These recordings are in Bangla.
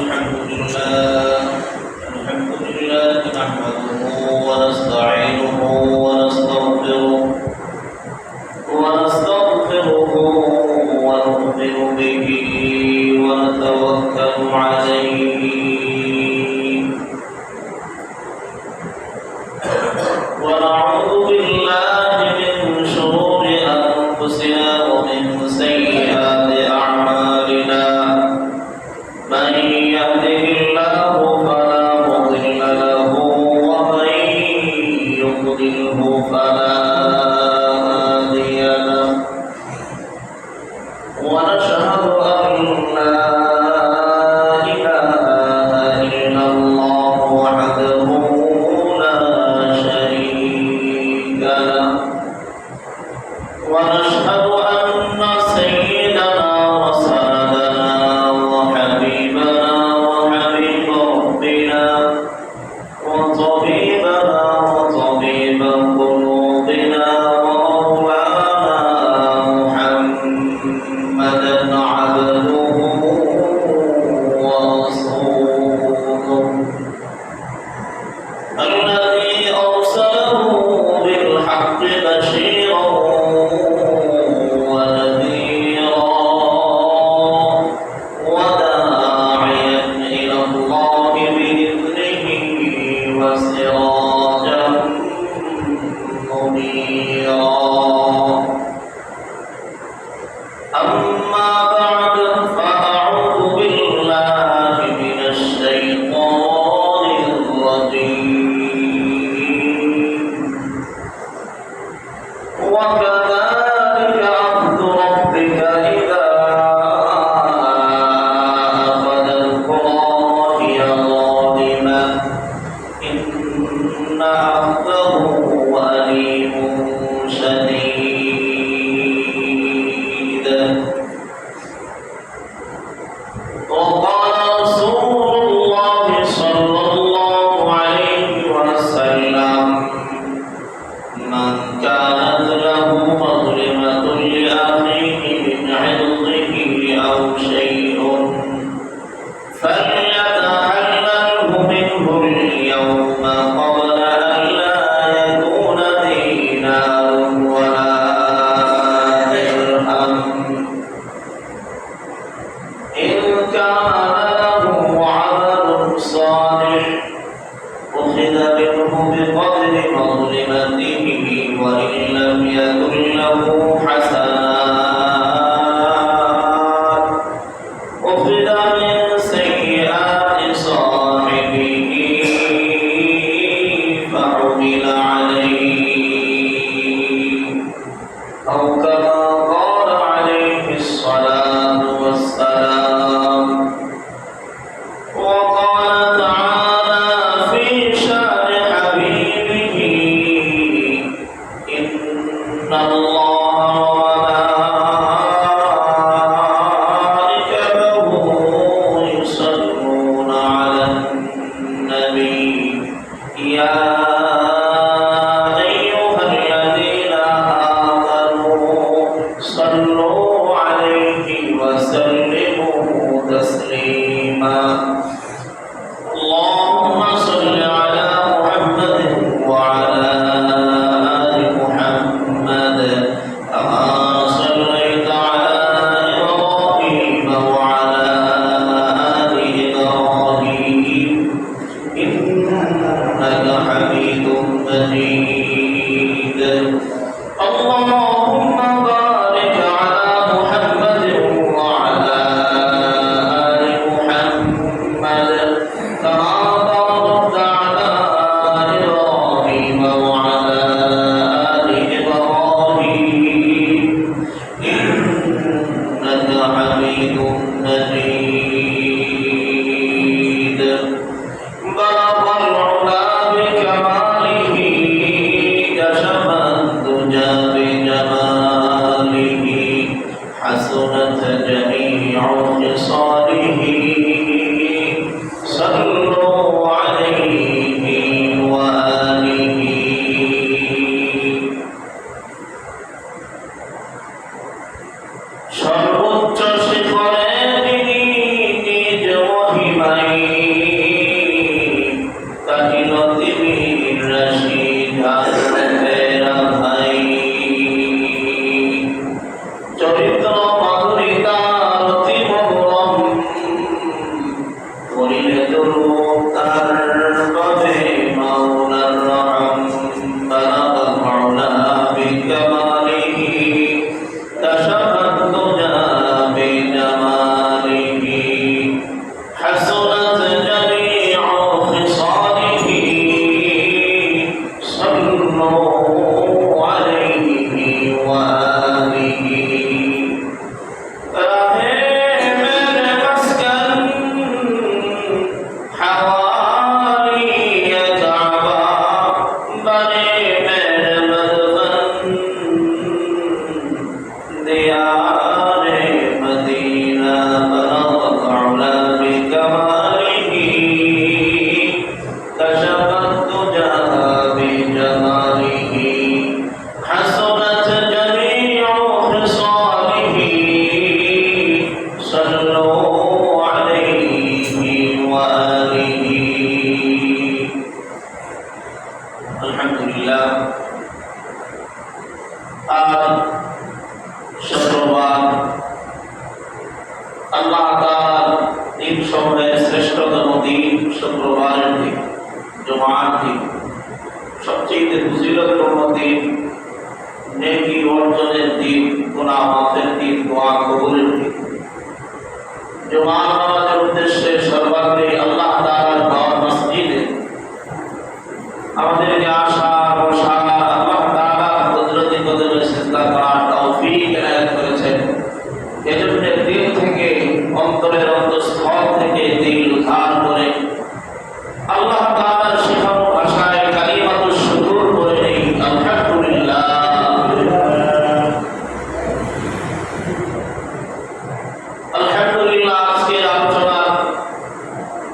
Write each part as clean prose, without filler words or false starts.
الحمد لله نحمده ونستعينه ونستغفره ونؤمن به ونتوكل عليه ونعوذ بالله من شرور أنفسنا ومن سيئات أعمالنا من يهده الله فلا مضل له ومن يضلله فلا هادي له ونشهد أن لا إله إلا الله وحده لا شريك له ونشهد أن سيدنا وسندنا وحبيبنا وحبيب ربنا وطبيبنا وطبيب قلوبنا ومولانا محمدا عبده ورسوله الذي أرسله بالحق بشيرا ونذيرا وداعيا إلى الله بإذنه وسراجا منيرا أما بعد فأعوذ بالله من الشيطان الرجيم وكذلك أخذ ربك إذا أخذ القرى وهي ظالمة إن أخذه أليم شديد وقال رسول الله صلى الله عليه وسلم من كانت له مظلمة لأخيه من عرضه أو شيء فليتحلله منه اليوم قبل أن لا يكون دينار ولا درهم إن كان له عمل صالح أخذ منه بقدر مظلمته وإن لم يكن له حسنات أخذ من سيئات صاحبه فعمل عليه أو كما قال عليه الصلاة والسلام وقال تعالى في شأن حبيبه إن الله وملائكته يصلون على النبي يا أيها الذين آمنوا صلوا عليه وسلموا تسليما اللهم صل على محمد وعلى آل محمد كما صليت على إبراهيم وعلى آل إبراهيم إنك حميد مجيد اللهم بارك على محمد وعلى آل محمد সময়ের শ্রেষ্ঠতম দিন শুক্রবারের দিন, জুমার দিন, সবচেয়ে ফজিলতপূর্ণ দিন, নেকি অর্জনের দিন, গুনাহ মাফের দিন, দোয়া কবুলের দিন। জুমার নামাজের উদ্দেশ্যে সর্বাগ্রে আল্লাহ তাআলার ঘর মসজিদে আমাদেরকে আসা বসা আল্লাহ তাআলা কুদরতি কদমে সিজদা করার তৌফিক এনায়েত করেছেন। এজন্য দিল থেকে, অন্তরের অন্তঃস্থল থেকে দিল উদ্ধার করে আল্লাহ তাআলার শেখানো ভাষায় কালিমাতুশ শুকর করে নেই আলহামদুলিল্লাহ। আলহামদুলিল্লাহ। আজকের আলোচনার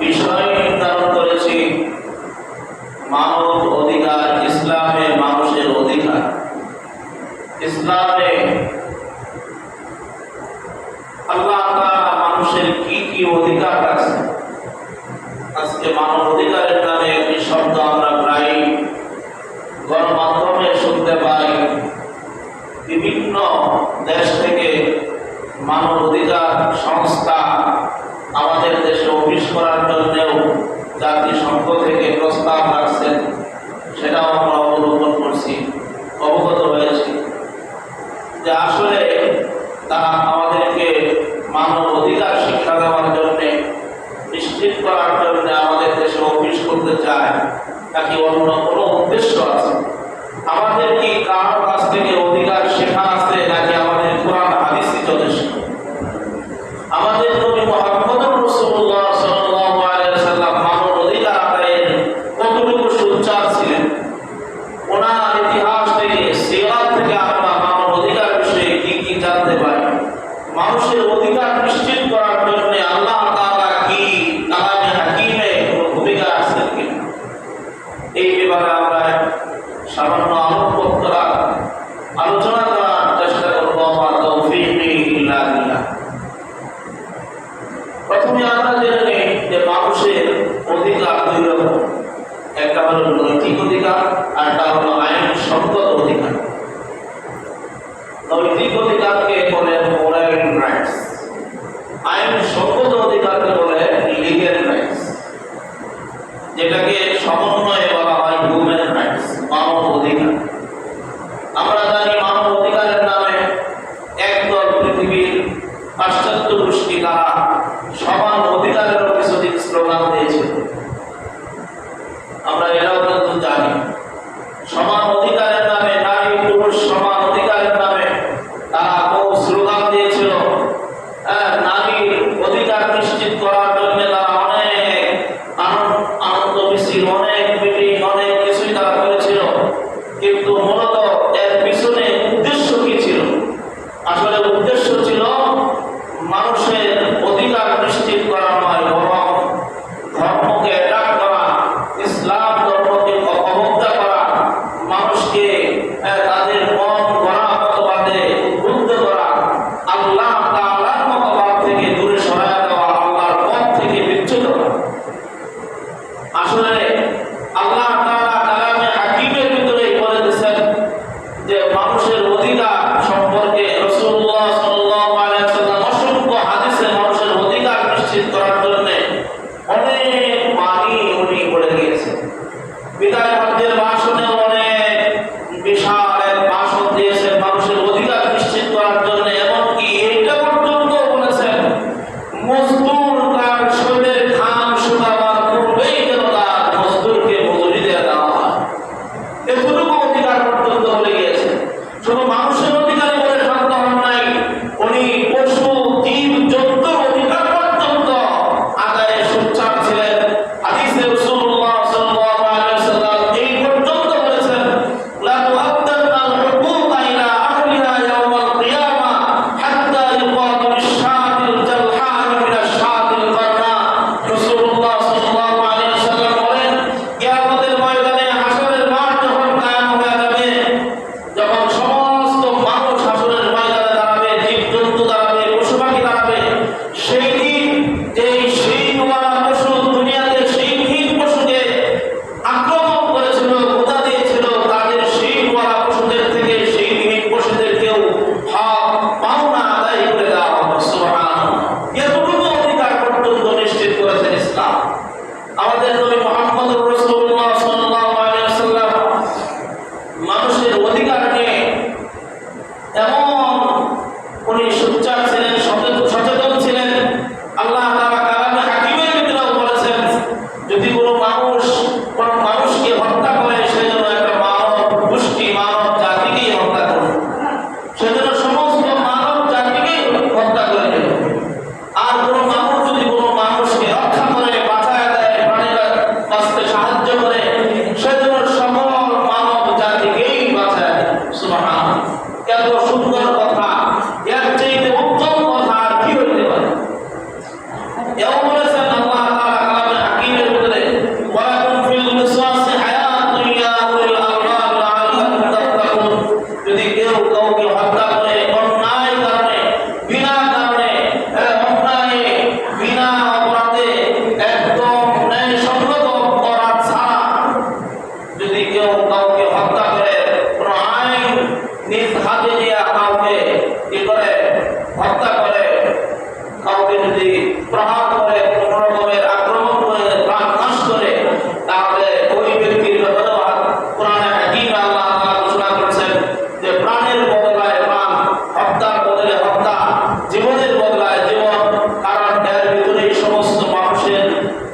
বিষয় নির্ধারণ করেছি মানব অধিকার, ইসলামে মানুষের অধিকার। ইসলামে আল্লাহ তাআলা মানুষের কি কি অধিকার আছে। আজকে মানব অধিকারের নামে একটি শব্দ আমরা প্রায় গণমাধ্যমে শুনতে পাই। বিভিন্ন দেশ থেকে মানব অধিকার সংস্থা আমাদের দেশে অফিস করার জন্যেও জাতিসংঘ থেকে প্রস্তাব রাখছেন, সেটাও আমরা অবলোকন করছি, অবগত হয়েছি যে আসলে তারা আমাদেরকে মানব অধিকার শিক্ষা দেওয়ার জন্য, নিশ্চিত করার জন্য আমাদের দেশে অফিস করতে চায়, নাকি অন্য কোনো উদ্দেশ্য আছে? আমাদের কি কারোর কাছ থেকে অধিকার শেখা আছে, নাকি আমাদের কোরআন হাদিসই যথেষ্ট? আমাদের নবী মুহাম্মদ রাসূলুল্লাহ সাল্লাল্লাহু আলাইহি ওয়াসাল্লাম মানব অধিকার আদায়ের কতটুকু সোচ্চার ছিলেন? ওনার ইতিহাস থেকে, সিরাত থেকে আমরা মানব অধিকার বিষয়ে কি কি জানতে পারি? মানুষের অধিকার নিশ্চিত করার জন্য আল্লাহ তাআলা কি কালামে হাকিমে কোনো ভূমিকা আছে কিনা, এই ব্যাপারে আমরা সামান্য আলোচনা করার চেষ্টা করবো। আমার তৌফিক ইল্লা বিল্লাহ। প্রথমে আমরা জেনে নিই যে মানুষের অধিকার দুই রকম, একটা হলো নৈতিক অধিকার আর একটা হলো আইনসঙ্গত অধিকার। নৈতিক অধিকারকে বলে মোরাল রাইটস, আইনসঙ্গত অধিকারকে বলে লিগ্যাল রাইটস, যেটাকে সমন্বয়ে বলা হয় হিউম্যান রাইটস, মানব অধিকার। আমরা জানি মানব অধিকারের নামে একদল পৃথিবীর পাশ্চাত্য গোষ্ঠী তারা সমান অধিকারেরও কিছুদিন স্লোগান দিয়েছিল। আমরা এরাও কিন্তু জানি সমান অধিকারের নামে, নারী পুরুষ সমান অধিকারের নামে তারা বহু স্লোগান দিয়েছিল। নারীর অধিকার নিশ্চিত করার জন্য তারা অনেক আনন্দ মিছিল, অনেক মিটিং, অনেক কিছুই তারা করেছিল। কিন্তু মূলত এর পিছনে উদ্দেশ্য কি ছিল? আসলে উদ্দেশ্য ছিল মানুষের অধিকার নিশ্চিত করা নয়, বরং ধর্ম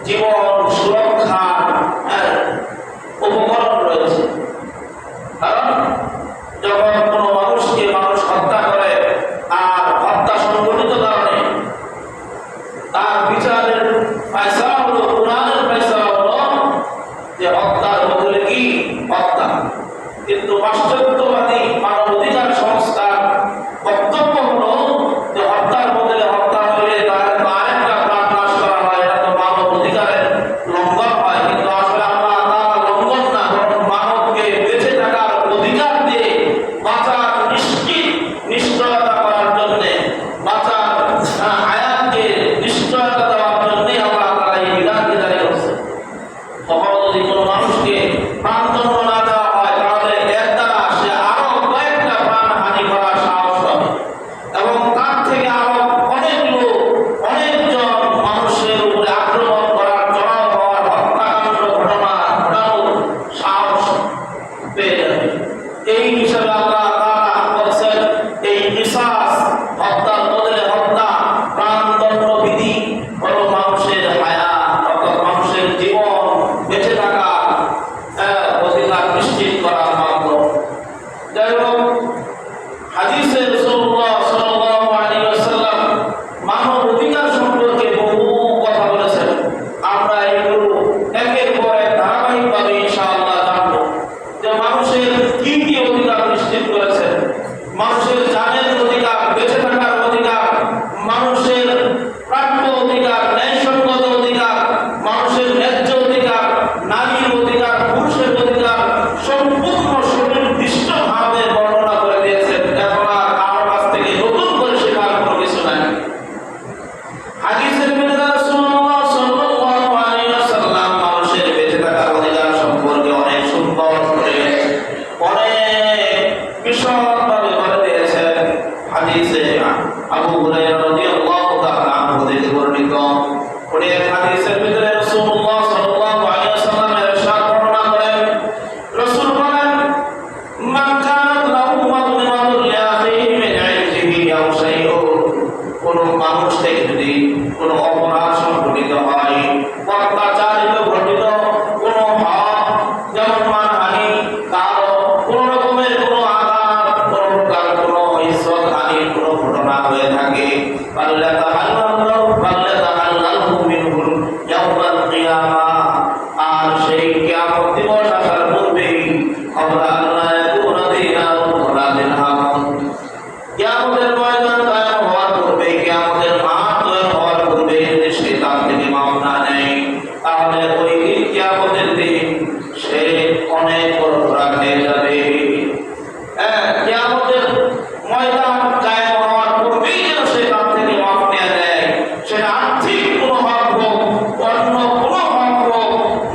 জীবন সুরক্ষার উপকরণ রয়েছে। কারণ যখন কোনো মানুষকে মানুষ হত্যা করে আর হত্যা সংঘটিত কারণে তার বিচারের ফয়সালা হলো, কোরআনের ফয়সালা হলো যে হত্যার বদলে কি হত্যা। কিন্তু পাশ্চাত্যবাদী মানবাধিকার সংস্থার বক্তব্য হলো যে হত্যার বদলে হত্যা হলে তার আরেকটা প্রাণ নাশ করা হয়, এটা তো মানব অধিকারের লঙ্ঘন হয়। কিন্তু আসলে আমরা তা লঙ্ঘন না, বরং মানবকে বেঁচে থাকার অধিকার দিয়ে বাঁচার নিশ্চয়তা করার জন্যে, বাঁচার হায়াতকে নিশ্চয়তা দেওয়ার জন্যই আমরা তারা এই বিধানকে জারি করছে। কখনো যদি কোনো মানুষকে প্রাণদণ্ড না দেওয়া হয়, তাহলে এর দ্বারা সে আরো কয়েকটা প্রাণ হানি করার সাহস হবে এবং তার থেকে আরো অনেক লোক, অনেকজন মানুষের উপরে আক্রমণ করার, চড়াও হওয়ার, হত্যাকাণ্ড ঘটানোর সাহস পেয়ে যাবে। এই হিসাবে আল্লাহ তাআলা বলছেন এই কিসাস, হত্যার বদলে হত্যা, প্রাণদণ্ড বিধি হলো মানুষের হায়াত, অর্থাৎ মানুষের জীবন বেঁচে থাকা অধিকার নিশ্চিত করার মাধ্যম। যাই হোক, হাদিসে রাসূলুল্লাহ সাল্লাল্লাহু আলাইহি ওয়াসাল্লাম মানব অধিকার সম্পর্কে বহু কথা বলেছেন। আমরা এগুলো একের পর এক ধারাবাহিকভাবে ইনশাআল্লাহ জানবো যে মানুষের কি কি অধিকার নিশ্চিত করেছেন। মানুষের জানের অধিকার, বেঁচে থাকার অধিকার, মানুষের প্রাপ্য অধিকার, ন্যায়সঙ্গত অধিকার, মানুষের ন্যায্য অধিকার, নারীর অধিকার, পুরুষের অধিকার সম্পূর্ণ সুনির্দিষ্টভাবে বর্ণনা করে দিয়েছেন। এখন আর কারো কাছ থেকে নতুন করে শেখার কোনো কিছু নাই। হাদিসের মধ্যে রাসূলুল্লাহ সাল্লাল্লাহু আলাইহি ওয়াসাল্লাম মানুষের বেঁচে থাকার অধিকার সম্পর্কে অনেক সুন্দর করে, অনেক বিশদভাবে বলে দিয়েছেন। হাদিসে আবু হুরায়রা রাদিয়াল্লাহু তাআলা আনহু থেকে বর্ণিত। উনি এক হাদিসের ভিতরে রাসূলুল্লাহ সাল্লাল্লাহু আলাইহি ওয়াসাল্লামের ইরশাদ বর্ণনা করেন। রাসূল বলেন, মান কানা লাহু মাযলিমাতুন লিআখিহি মিন ইরজিহি আও শাইউন, কোন মানুষ থেকে যদি কোনো অপরাধ সংঘটিত হয়, অত্যাচারিত ঘটিত কোনো হক, যেমন মানহানি, কারো কোন রকমের কোনো আঘাত, কোনো প্রকার কোনো ইজ্জত হানির কোনো ঘটনা হয়ে থাকে, আর সেই কিয়ামত দিবস আসার পূর্বেই কিয়ামতের ময়দান কায়েম হওয়ার পূর্বে, কিয়ামতের মাঠ তৈরি হওয়ার পূর্বে যদি সে তার থেকে মাফ না নেয়, তাহলে ওই দিন কিয়ামতের দিন সে অনেক বড় ধরা খেয়ে যাবে। কিয়ামতের ময়দান কায়েম হওয়ার পূর্বেই যেন সে তার থেকে মাফ নিয়ে নেয়, সেটা আর্থিক কোনো হক হোক, অন্য কোনো হক হোক,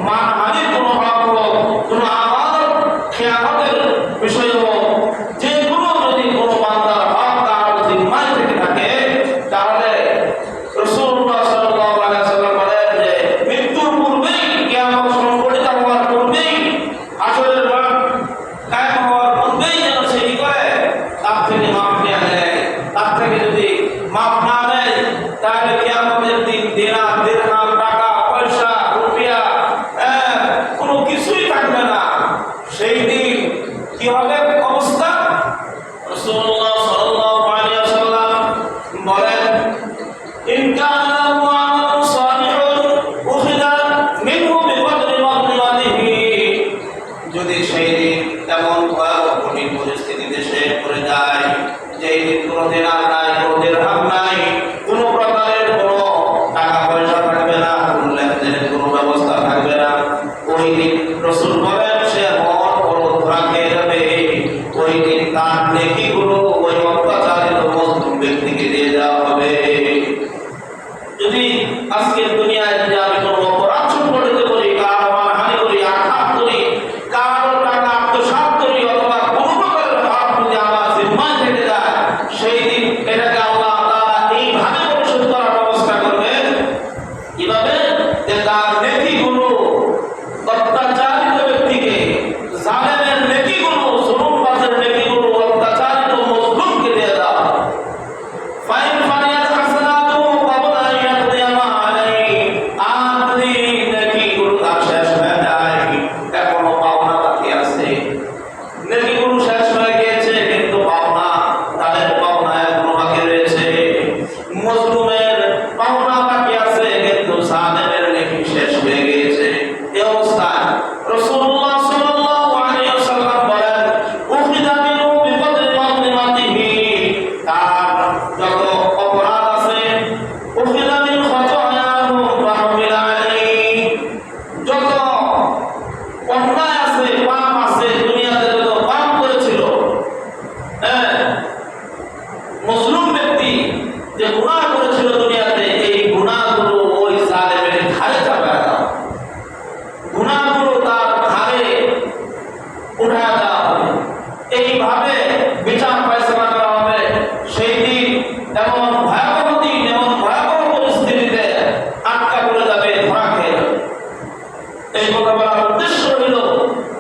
মানহানির কোনো হক হোক, কোনো আমানত খেয়ানতের বিষয় হোক, যে কোনো যদি কোনো বান্দার হক তার জিম্মায় থেকে থাকে, তাহলে রাসূলুল্লাহ সাল্লাল্লাহু আলাইহি ওয়াসাল্লাম বলেন যে মৃত্যুর পূর্বেই, কিয়ামত সংঘটিত হওয়ার পূর্বেই, আসরের মাঠ কায়েম হওয়ার পূর্বেই যেন সে কি করে তার থেকে মাফ নিয়ে নেয়। তার থেকে যদি মাফ না নেয়, তাহলে কিয়ামতের দিন দিনার, দিরহাম, টাকা পয়সা, রুপিয়া কোনো কিছুই থাকবে না। সেই দিন কি হবে অবস্থা? রাসূলুল্লাহ সাল্লাল্লাহু আলাইহি ওয়াসাল্লাম বলেন, ইন কানা লাহু আমালুন সালিহুন উখিযা মিনহু বিকদরি মাযলিমাতিহি, যদি সেই দিন এমন ভয়াবহ কঠিন পরিস্থিতিতে সে পড়ে যায়, যেই দিন কোনো দিনার নাই, কোনো দিরহাম নাই, কোনো প্রকারের কোনো টাকা পয়সা থাকবে না, কোনো লেনদেনের কোনো ব্যবস্থা থাকবে না, ওই দিন রাসূল বলেন সে মন বড় ধরা খেয়ে যাবে। ওই দিন তার নেকিগুলো ওই অত্যাচারিত মজলুম ব্যক্তিকে দিয়ে দেওয়া হবে। যদি আজকের দুনিয়ায় যদি আমি কোনো অপরাধ সংঘটিত করি, কারো মানহানি করি, আঘাত করি, কারো টাকা আত্মসাৎ করি, অথবা কোনো প্রকারের হক যদি আমার জিম্মায় থেকে যায়, সেই দিন এটাকে আল্লাহ তাআলা এইভাবে পরিশোধ করার ব্যবস্থা করবেন। কিভাবে? যে তার নেকিগুলো অত্যাচারিত ব্যক্তিকে, জালেমের নেকিগুলো, জুলুমবাজের নেকিগুলো অত্যাচারিত মজলুমকে দিয়ে দেওয়া হবে। ফাইন ফানিয়াত হাসানাতুহু ক্বাবলা আন ইয়াকদিয়া মা আলাইহি, আর যদি কথা বলার উদ্দেশ্য হইল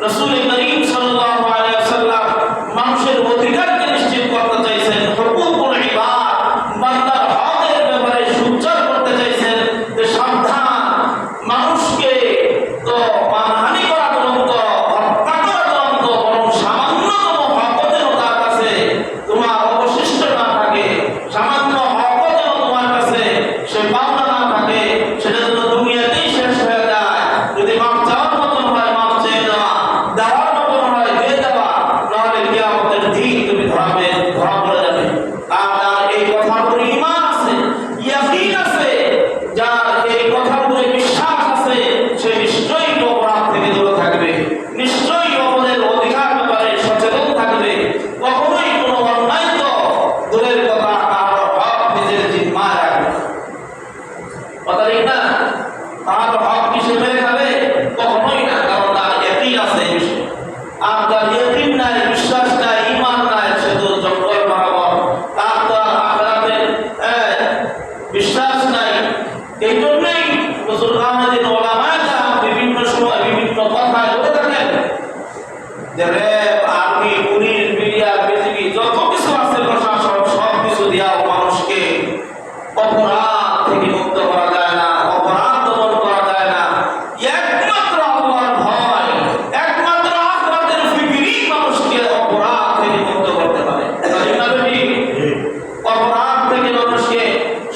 রাসূল করিম সাল্লাল্লাহু আলাইহি ওয়াসাল্লাম মানুষের অধিকারকে নিশ্চিত করতে চাইছেন, হুকুকুল ইবাদ বান্দার হকের ব্যাপারে সুচার করতে চাইছেন যে সাবধান, মানুষকে তো মানহানি করা দুরন্ত, হত্যা করা দুরন্ত, বরং সামান্যতম হকও যেন তার কাছে তোমার অবশিষ্ট না থাকে, সামান্য হকও যেন তোমার কাছে সে পাওনা না থাকে, সেটা যেন দুনিয়াতেই শেষ হয়ে যায়। যদি মাফ চাওয়ার মতন হয় মাফ চেয়ে দেওয়া, দেওয়ার মতন হয় দিয়ে দেওয়া, নাহলে কিয়ামতের দিন তুমি ধরা পড়ে যাবে। আর এই কথার উপরে ঈমান আছে, ইয়াকিন আছে, যার এই কথার উপরে বিশ্বাস আছে, সে নিশ্চয়ই অপরাধ থেকে দূরে থাকবে, নিশ্চয়ই অপরের অধিকার ব্যাপারে সচেতন থাকবে, কখনোই কোনো অন্যায় তো দূরের কথা কারো হক নিজের জিম্মায় রাখবে না। কথা ঠিক না? তার হক কিসে মেরে খাবে? কখনোই না, কারণ তার ইয়াকিন আছে এই বিষয়ে। আর যার ইয়াকিন নাই, বিশ্বাস নাই, ঈমান নাই, সে তো জঙ্গল বরাবর, তার তো আর আখিরাতের বিশ্বাস নাই। এই জন্যই মুসলমানদের ওলামায়ে কেরাম বিভিন্ন সময় বিভিন্ন কথায় বলে থাকেন যে RAB, army, police, media, BGB যত কিছু আছে প্রশাসন, সব কিছু দিয়াও মানুষকে অপরাধ থেকে মুক্ত করা যায় না, অপরাধ দমন করা যায় না। একমাত্র আল্লাহর ভয়, একমাত্র আখিরাতের ফিকিরই মানুষকে অপরাধ থেকে মুক্ত করতে পারে। তাই না বেটি? অপরাধ থেকে মানুষকে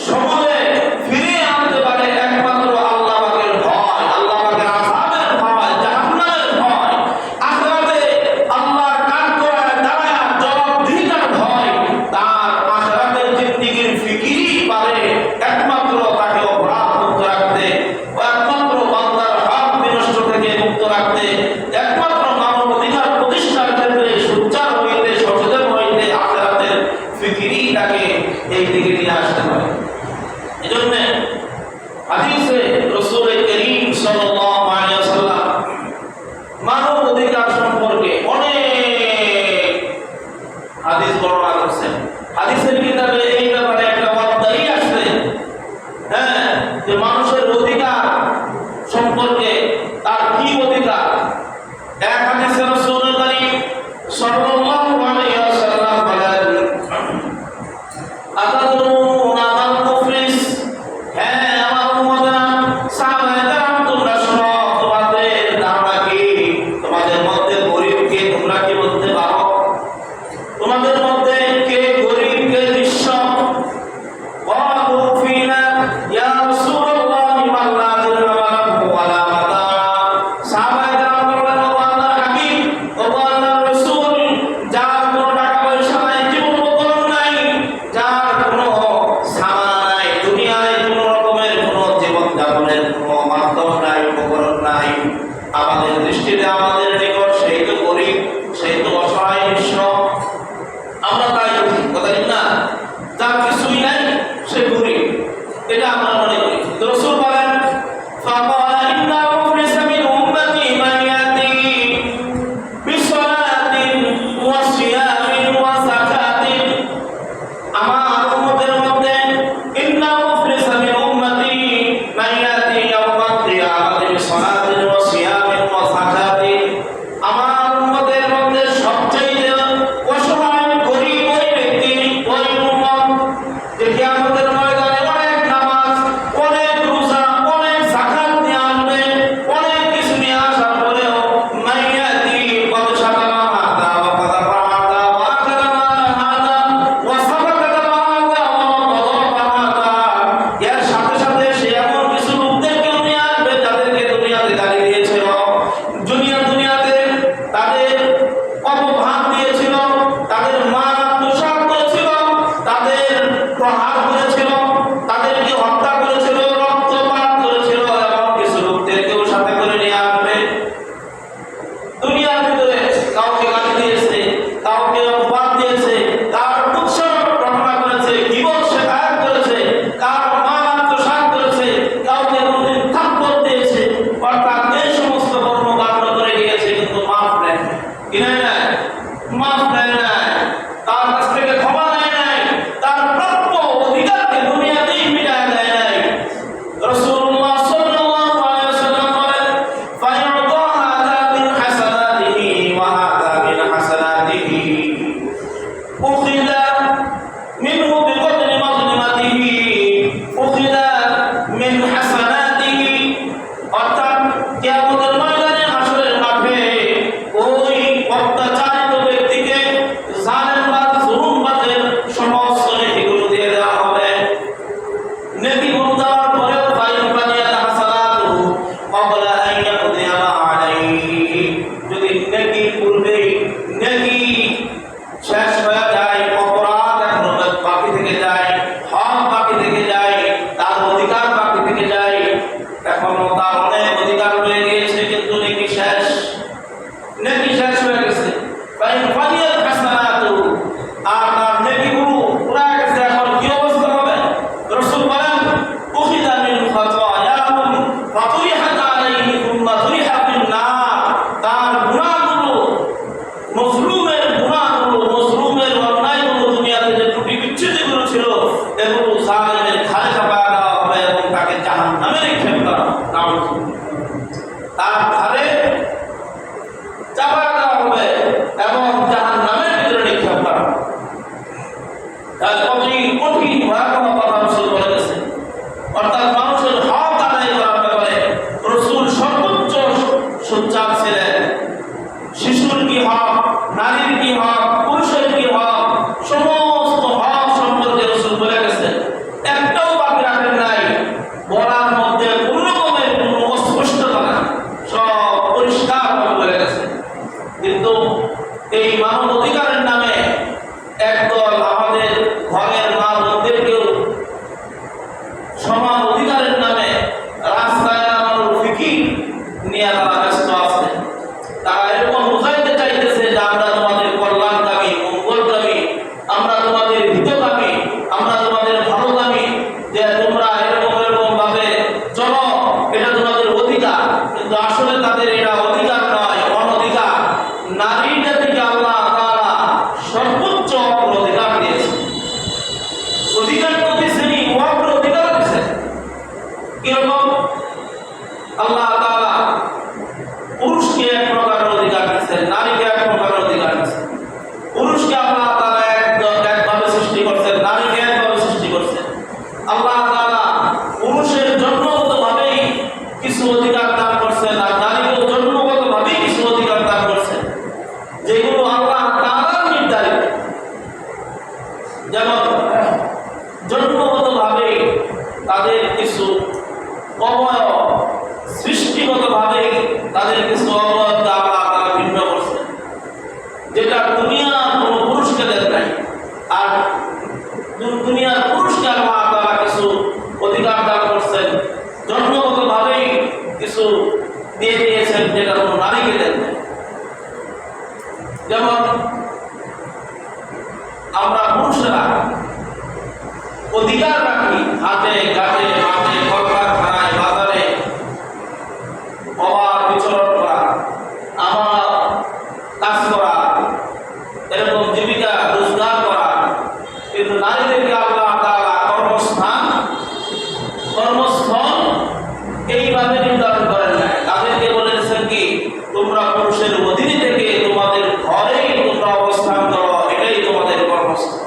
সমাজে ফিরিয়ে আনতে পারে একমাত্র আল্লাহ পাকের ভয়, আল্লাহ পাকের আযাবের ভয়, জাহান্নামের ভয়, আখিরাতে আল্লাহর কাঠগড়ায় দাঁড়ায়া জবাবদিহিতার ভয়। তার আখিরাতের জিন্দেগীর ফিকিরই পারে একমাত্র তাকে অপরাধ মুক্ত রাখতে, একমাত্র বান্দার হক বিনষ্ট থেকে মুক্ত রাখতে, একমাত্র মানব অধিকার প্রতিষ্ঠার ক্ষেত্রে সোচ্চার হইতে, সচেতন হইতে আখিরাতের ফিকিরই তাকে এই দিকে নিয়ে আসতে পারে। এজন্য হাদিসে রাসূল করিম সাল্লাল্লাহু আলাইহি ওয়াসাল্লাম মানব অধিকার সম্পর্কে অনেক হাদিস বর্ণনা করেছেন। হাদিসের কিতাবে এই ব্যাপারে একটা ওয়াদাই আছে, যে মানুষের অধিকার সম্পর্কে তার কি অধিকার। এক হাদিসে রাসূল করিম সাল্লাল্লাহু আলাইহি ওয়াসাল্লাম বলেন, আতাদরুনা মাল মুফলিস, হ্যাঁ আমার উম্মতেরা, সাহাবায়ে কেরাম তোমরা শোনো, তোমাদের ধারণা কি? তোমাদের মধ্যে গরীব কে তোমরা কি বলতে পারো? তোমাদের মধ্যে কে গরীব, কে নিঃস্ব? ক্বালু ফিনা ইয়া রাসূলুল্লাহ মান লা দিরহাম লাহু ওয়ালা মাতা। সাহাবায়ে কেরাম বললেন, ও আল্লাহর হাবিব, ও আল্লাহর রাসূল, যার কোনো টাকা পয়সা নাই, জীবন উপকরণ নাই, যার কোনো সামান নাই, দুনিয়ায় কোনো রকমের কোনো জীবন যাপনের কোনো মাধ্যম নাই, উপকরণ নাই, আমাদের দৃষ্টিতে আমাদের নিকট সেই তো গরীব, সেই তো অসহায় নিঃস্ব। আমরা তাই বুঝি, কথা ঠিক না? যার কিছুই নাই সে গরীব, এটা আমরা মনে করি। রাসূল বলেন, ফাকালা ইন্না মুফলিসা মিন উম্মতি মান ইয়াতি বিসসালাতিন ওয়া সিয়ামিন ওয়া যাকাতিন। আমার উম্মতের মধ্যে ইন্না মুফলিসা মিন উম্মতি মান ইয়াতি ইয়াওমাল কিয়ামাতি বিসসালাতিন ওয়া সিয়ামিন ওয়া যাকাতিন। সোচ্চার ছিলেন। শিশুর কি হক, নারীর কি হক, পুরুষের কি হক, সমস্ত হক সম্পর্কে রাসূল বলে গেছেন। একটাও বাকি রাখেন নাই। বলার মধ্যে কোনো রকমের কোনো অস্পষ্টতা নাই, সব পরিষ্কার বলে গেছেন। কিন্তু এই মানব অধিকারের নামে একদল আমাদের ঘরের মা বোনদেরকেও সমান অধিকারের নামে রাস্তায় নামানোর ফিকির নিয়ে তারা ব্যস্ত আছে। তারা এরকম বুঝাইতে চাইতেছে যে আমরা তোমাদের কল্যাণকামী, মঙ্গলকামী, আমরা তোমাদের হিতকামী, আমরা তোমাদের ভালোকামী, যে তোমরা এরকম এরকম ভাবে চলো, এটা তোমাদের অধিকার। কিন্তু আসলে তাদের এটা অধিকার নয়, অনধিকার। নারী জাতিকে আল্লাহ তাআলা সর্বোচ্চ অগ্রাধিকার দিয়েছে। অধিকার তো দিয়েছেনই, অগ্রাধিকার দিয়েছেন। কিরকম? আল্লাহ তাআলা পুরুষকে এক প্রকারের অধিকার দিয়েছেন, নারীকে এক প্রকারের অধিকার দিয়েছেন। পুরুষকে আল্লাহ তাআলা একভাবে সৃষ্টি করছেন, নারীকে একভাবে সৃষ্টি করছেন। আল্লাহ তাআলা পুরুষের জন্মগতভাবেই কিছু অধিকার দান করছেন, আর নারীকেও জন্মগতভাবেই কিছু অধিকার দান করছেন, যেগুলো আল্লাহ তাআলা নির্ধারিত। যেমন জন্মগতভাবেই তাদের কিছু অবয়ব, সৃষ্টিগতভাবেই তাদের কিছু অবয়ব আল্লাহ তাআলা ভিন্ন করছেন, যেটা দুনিয়ার কোনো পুরুষকে দেন নাই। আর দুনিয়ার পুরুষকে আল্লাহ তাআলা কিছু অধিকার দান করছেন, জন্মগতভাবেই কিছু দিয়ে দিয়েছেন, যেটা কোনো নারীকে দেন নাই। যেমন আমরা পুরুষেরা অধিকার রাখি হাতে, ঘাটে, মাঠে, কলকারখানায়, বাজারে অবাধ বিচরণ করা, আমার কাজ করা, এরকম জীবিকা রোজগার করা। কিন্তু নারীদেরকে আল্লাহ তাআলা কর্মস্থল এইভাবে নির্ধারণ করেন নাই। তাদেরকে বলেছেন কি, তোমরা পুরুষের অধীনে থেকে তোমাদের ঘরেই তোমরা অবস্থান করো, এটাই তোমাদের কর্মস্থল।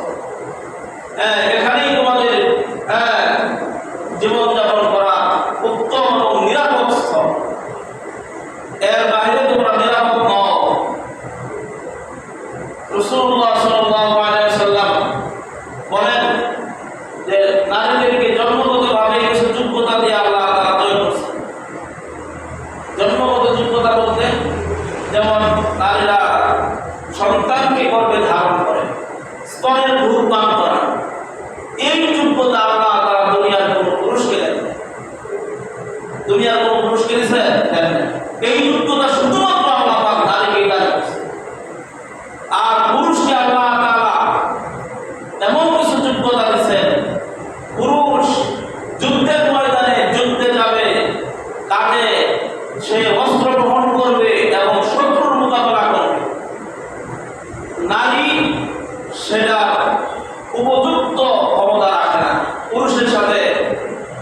এখানেই তোমাদের জীবনযাপন করা উত্তম এবং নিরাপদ স্থল। এর বাইরে তোমরা নিরাপদ নও। রাসূলুল্লাহ সাল্লাল্লাহু আলাইহি ওয়াসাল্লাম বলেন যে নারীদেরকে জন্মগতভাবে কিছু যোগ্যতা দিয়ে আল্লাহ তাআলা তৈরি করেছেন। জন্মগত যোগ্যতা বলতে যেমন নারীরা সন্তানকে গর্ভে ধারণ করে, স্তনের দুধ পান করা, এই যোগ্যতা আল্লাহ তাআলা দুনিয়ার কোনো পুরুষকে দেন না। দুনিয়ার কোনো পুরুষকে দিয়েছেন? দেন না। এই যোগ্যতা শুধুমাত্র আল্লাহ পাক নারীকেই দান করেছেন। আর পুরুষকে আল্লাহ তাআলা এমন কিছু যোগ্যতা দিয়েছেন, পুরুষ যুদ্ধের ময়দানে যুদ্ধে যাবে, কাঁধে সে অস্ত্র গ্রহণ করবে এবং শত্রুর মোকাবেলা করবে। নারী সেটা উপযুক্ত ক্ষমতা রাখে না। পুরুষের সাথে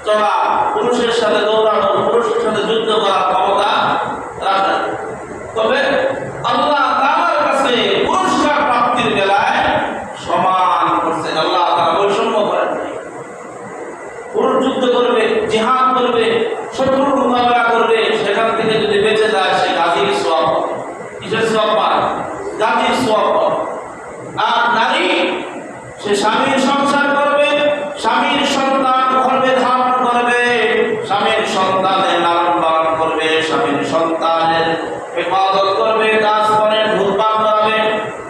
চলা, পুরুষের সাথে দৌড়ানো, পুরুষের সাথে যুদ্ধ করার ক্ষমতা রাখে না। তবে আল্লাহ তাআলার কাছে পুরস্কার প্রাপ্তির বেলায় সমান করছেন। আল্লাহ তাআলা বৈষম্য করেন নাই। পুরুষ যুদ্ধ করবে, জিহাদ করবে, শত্রুর মোকাবেলা করবে, সেখান থেকে যদি বেঁচে যায় সে গাজীর সওয়াব পাবে। কিসের সওয়াব পায়? গাজীর সওয়াব পাবে। আর নারী সে স্বামীর সংসার করবে, স্বামীর সন্তান গর্ভে ধারণ করবে, স্বামীর সন্তানের লালন পালন করবে, স্বামীর সন্তানের হেফাজত করবে, কাজ করে, দুধ পান করাবে।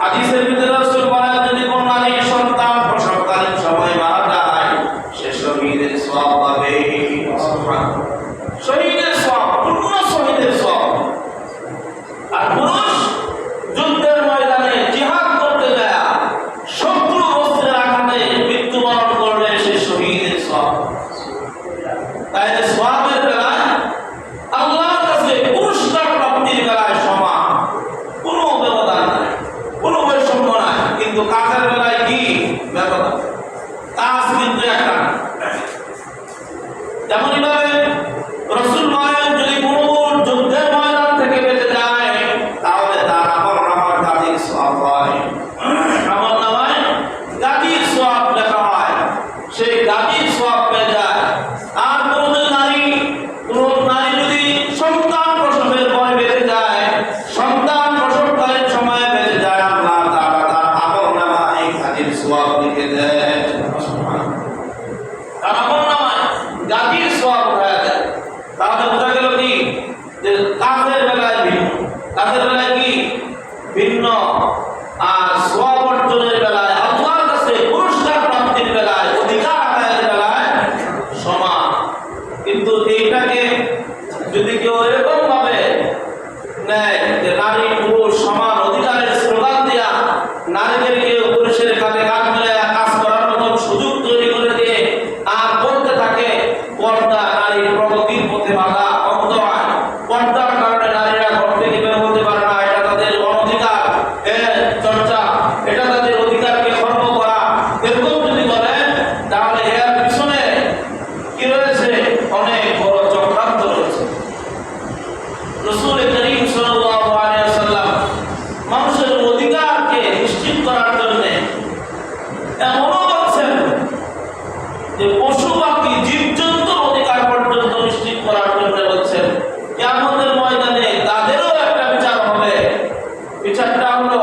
হাদিসের ভিতরে রাসূল বলেন, যদি কোন নারীর সন্তান প্রসবকালীন সময় মারা যায়, সে শহীদের সওয়াব পাবে। শহীদের সওয়াব, পূর্ণ শহীদের সওয়াব। আর পুরুষ যুদ্ধের ময়দানে জিহাদ করতে যায়, শত্রু অস্ত্রের আঘাতে মৃত্যুবরণ করলে সে শহীদের সওয়াব। তাই সওয়াবের বেলায় আল্লাহর কাছে পুরস্কার প্রাপ্তির বেলায় সমান। বেলায় কি ভিন্ন, আর সওয়াব অর্জনের বেলায় আল্লাহর কাছে পুরস্কার প্রাপ্তির বেলায় অধিকার আদায়ের বেলায় সমান। কিন্তু এইটাকে যদি কেউ এরকম ভাবে নেয় যে নারী পুরুষ সমান অধিকারের স্লোগান দিয়া নারীদেরকে পুরুষের কাঁধে কাঁধ মিলে কাজ করার মতন সুযোগ তৈরি করে দিয়ে আর বলতে থাকে পর্দা নারীর প্রগতির পথে বাধা, অন্ত হয়, পর্দার কারণে নারীরা ঘর থেকে বের হতে পারে না, এটা তাদের অনধিকার চর্চা, এটা তাদের অধিকারকে খর্ব করা, এরকম যদি বলেন তাহলে এর পিছনে কি রয়েছে? অনেক বড় চক্রান্ত রয়েছে। রাসূল করিম সাল্লাল্লাহু আলাইহি ওয়াসাল্লাম মানুষের অধিকারকে নিশ্চিত করার জন্য এমনও বলছেন যে পশু পাখি জীবজন্তুর অধিকার পর্যন্ত নিশ্চিত করার জন্য বলছেন কিয়ামতের ময়দানে তাদেরও একটা বিচার হবে। বিচারটা হলো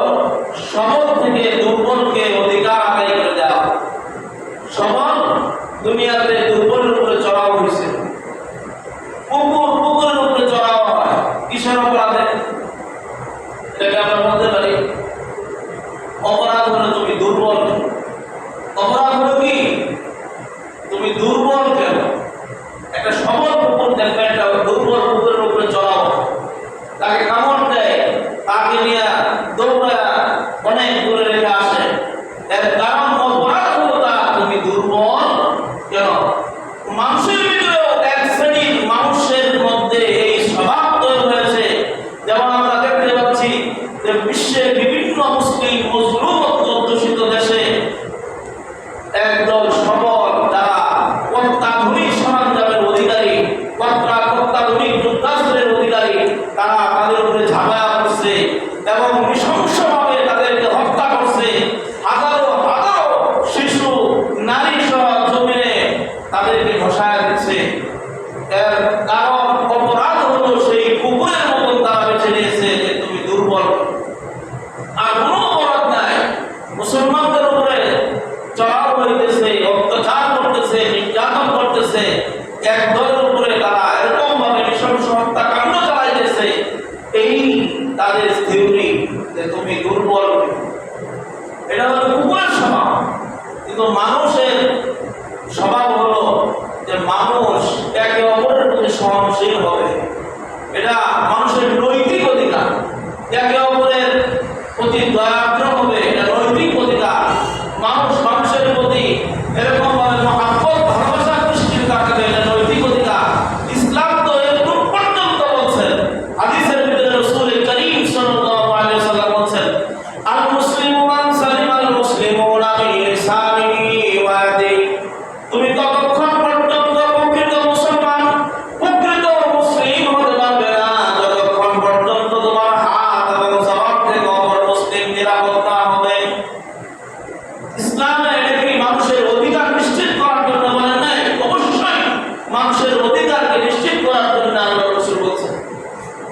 সবল থেকে দুর্বলকে অধিকার আদায় করে দেওয়া। সবল দুনিয়াতে দুর্বলের উপরে চড়াও হয়েছে, পুকুরের উপরে চড়াও হয় কিসের অপরাধে? এটাকে আমরা বলতে পারি অপরাধ হলো তুমি দুর্বল। অপরাধ হলো কি? তুমি দুর্বল কেন? একটা সবল কুকুর দেখবে, একটা দুর্বল কুকুরের উপরে চড়াও, তাকে কামড় দেয়, তাকে নিয়ে দৌড়া অনেক দূরে রেখে আসে। এর কারণ অপরাধ হলো তা তুমি দুর্বল কেন? মানুষের ভিতরেও এক শ্রেণীর মানুষের মধ্যে এই স্বভাব তৈরি হয়েছে। যেমন আমরা দেখতে পাচ্ছি যে বিশ্বের বিভিন্ন মুসলিম মজলুম অধ্যুষিত দেশে একদল সবল যারা অত্যাধুনিক সরঞ্জামের অধিকারী, অত্যাধুনিক যুদ্ধাস্ত্রের অধিকারী, তারা তাদের উপরে ঝামেলা করছে এবং নৃশংসভাবে তাদেরকে হত্যা করছে। হাজারো হাজারো শিশু নারী সহ জমিনে তাদেরকে ঘষায় দিচ্ছে। এর কারণ অপরাধ হলো সেই কুকুরের মতন তারা বেছে নিয়েছে যে তুমি দুর্বল। আর কোনো অপরাধ নাই, মুসলমানদের উপরে চড়াও হইতেছে, অত্যাচার করতেছে, নির্যাতন করতেছে, এক দলের উপরে তারা এরকম ভাবে নৃশংস হত্যাকাণ্ড চালাইতেছে। এই তাদের থিওরি যে তুমি দুর্বল, এটা হলো কুকুরের স্বভাব। কিন্তু মানুষের স্বভাব হলো যে মানুষ একে অপরের প্রতি সহনশীল হবে। এটা মানুষের নৈতিক অধিকার। একে অপরের প্রতি দয়াদ্র হবে, এটা নৈতিক অধিকার। মানুষ মানুষের প্রতি এরকম ভাবে মহাব্বত ভালোবাসা দৃষ্টির তাকাবে, এটা নৈতিক অধিকার। ইসলাম তো এরকম পর্যন্ত বলছেন, হাদিসের ভিতরে রাসূল করিম সাল্লাল্লাহু আলাইহি ওয়াসাল্লাম বলছেন আল মুসলিমু মান সালিমাল মুসলিমুনা মিন লিসানিহি ওয়া ইয়াদিহি। তুমি ততক্ষণ পর্যন্ত প্রকৃত মুসলমান, প্রকৃত মুসলিম হতে পারবে না যতক্ষণ পর্যন্ত তোমার হাত এবং জবান থেকে অপর মুসলিম নিরাপদ না হবে। ইসলামে এটা কি মানুষের অধিকার নিশ্চিত করার জন্য বলেন নাই? অবশ্যই মানুষের অধিকারকে নিশ্চিত করার জন্য আল্লাহ রাসূল বলেছেন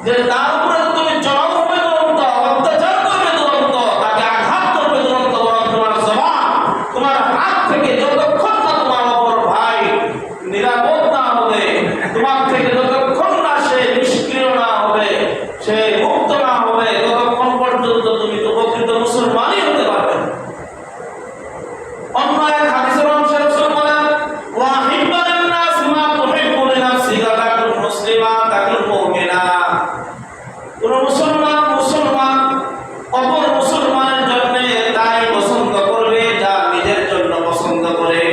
যে তার উপরে তুমি চড়াও হবে দুরন্ত, অত্যাচার করবে দুরন্ত, তাকে আঘাত করবে দুরন্ত, বরং তোমার জবান, তোমার হাত থেকে যতক্ষণ না তোমার অপর ভাই নিরাপদ না হবে, তোমার থেকে যতক্ষণ না সে নিষ্ক্রিয় না হবে, সে মুক্ত না হবে, ততক্ষণ পর্যন্ত তুমি তো প্রকৃত মুসলমানই হতে পারবে। অন্য এক হাদিসের অংশে রাসূল বলেন ওয়াহিব্বা লিন-নাস মা তুহিব্বু লিনাফসিকা তাকুন মুসলিমা তাকুন মুমিনা। কোন মুসলমান অপর মুসলমানের জন্য তাই পছন্দ করবে যা নিজের জন্য পছন্দ করে।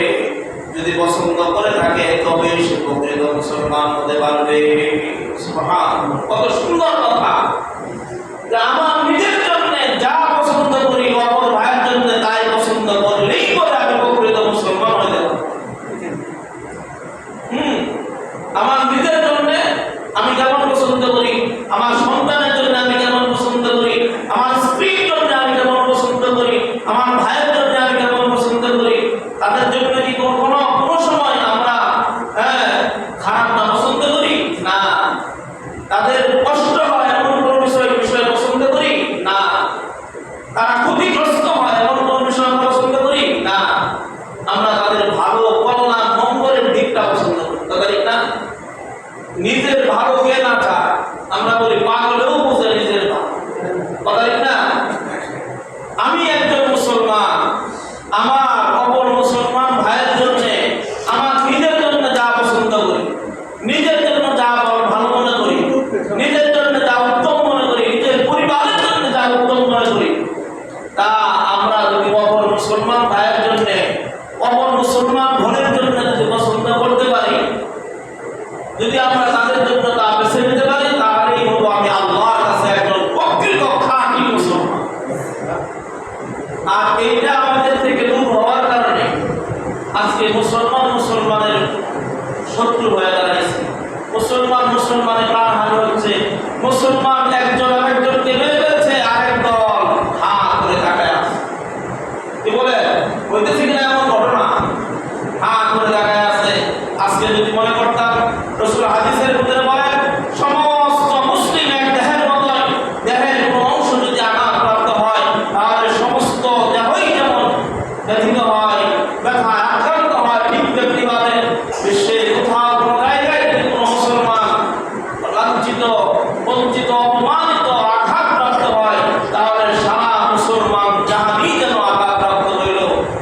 যদি পছন্দ করে থাকে তবে সে প্রকৃত মুসলমান হতে পারবে। সুবহানাল্লাহ, কত সুন্দর কথা যে আমার নিজের জন্য যা পছন্দ করি অপর ভাইয়ের জন্য তাই পছন্দ করলেই পরে আমি প্রকৃত মুসলমান হয়ে যাব। আমার নিজের জন্য আমি কেমন পছন্দ করি, আমার সন্তানের জন্য আমি কেমন পছন্দ করি, আমার স্ত্রীর জন্য আমি কেমন পছন্দ করি, আমার ভাইয়ের জন্য আমি কেমন পছন্দ করি, তাদের জন্য কি কোনো সময় আমরা খারাপ না পছন্দ করি? না। তাদের কষ্ট হয় এমন কোনো বিষয় পছন্দ করি? না। তারা ক্ষতিগ্রস্ত হয় এমন কোনো বিষয় আমরা পছন্দ করি? না। আমরা তাদের ভালো, কল্যাণ, মঙ্গলের দিকটা পছন্দ করি, তাদের না। নিজের ভালো কে না চায়, আমরা বলি পাগলেও বুঝে নিজের ভালো। মুসলমান একজন আরেকজনকে মেরে ফেলছে, আরেক দল হা করে তাকায় আছে। কি বলে বলতেছি কিনা এমন ঘটনা? হা করে তাকায় আছে। আজকে যদি মনে করতাম রাসূল হাদিসের ভিতরে বলেন সমস্ত মুসলিম এক দেহের মতোই, দেহের কোন অংশ যদি আঘাতপ্রাপ্ত হয় তাহলে সমস্ত দেহই যেমন ব্যথিত হয়, ব্যথায় আক্রান্ত হয়, ঠিক তেমনিভাবে বিশ্বের কোথাও কোনো জায়গায় যদি কোনো মুসলমান লাঞ্ছিত, বঞ্চিত, অপমানিত, আঘাতপ্রাপ্ত হয় তাহলে সারা মুসলমান জাহানই যেন আঘাতপ্রাপ্ত হইল,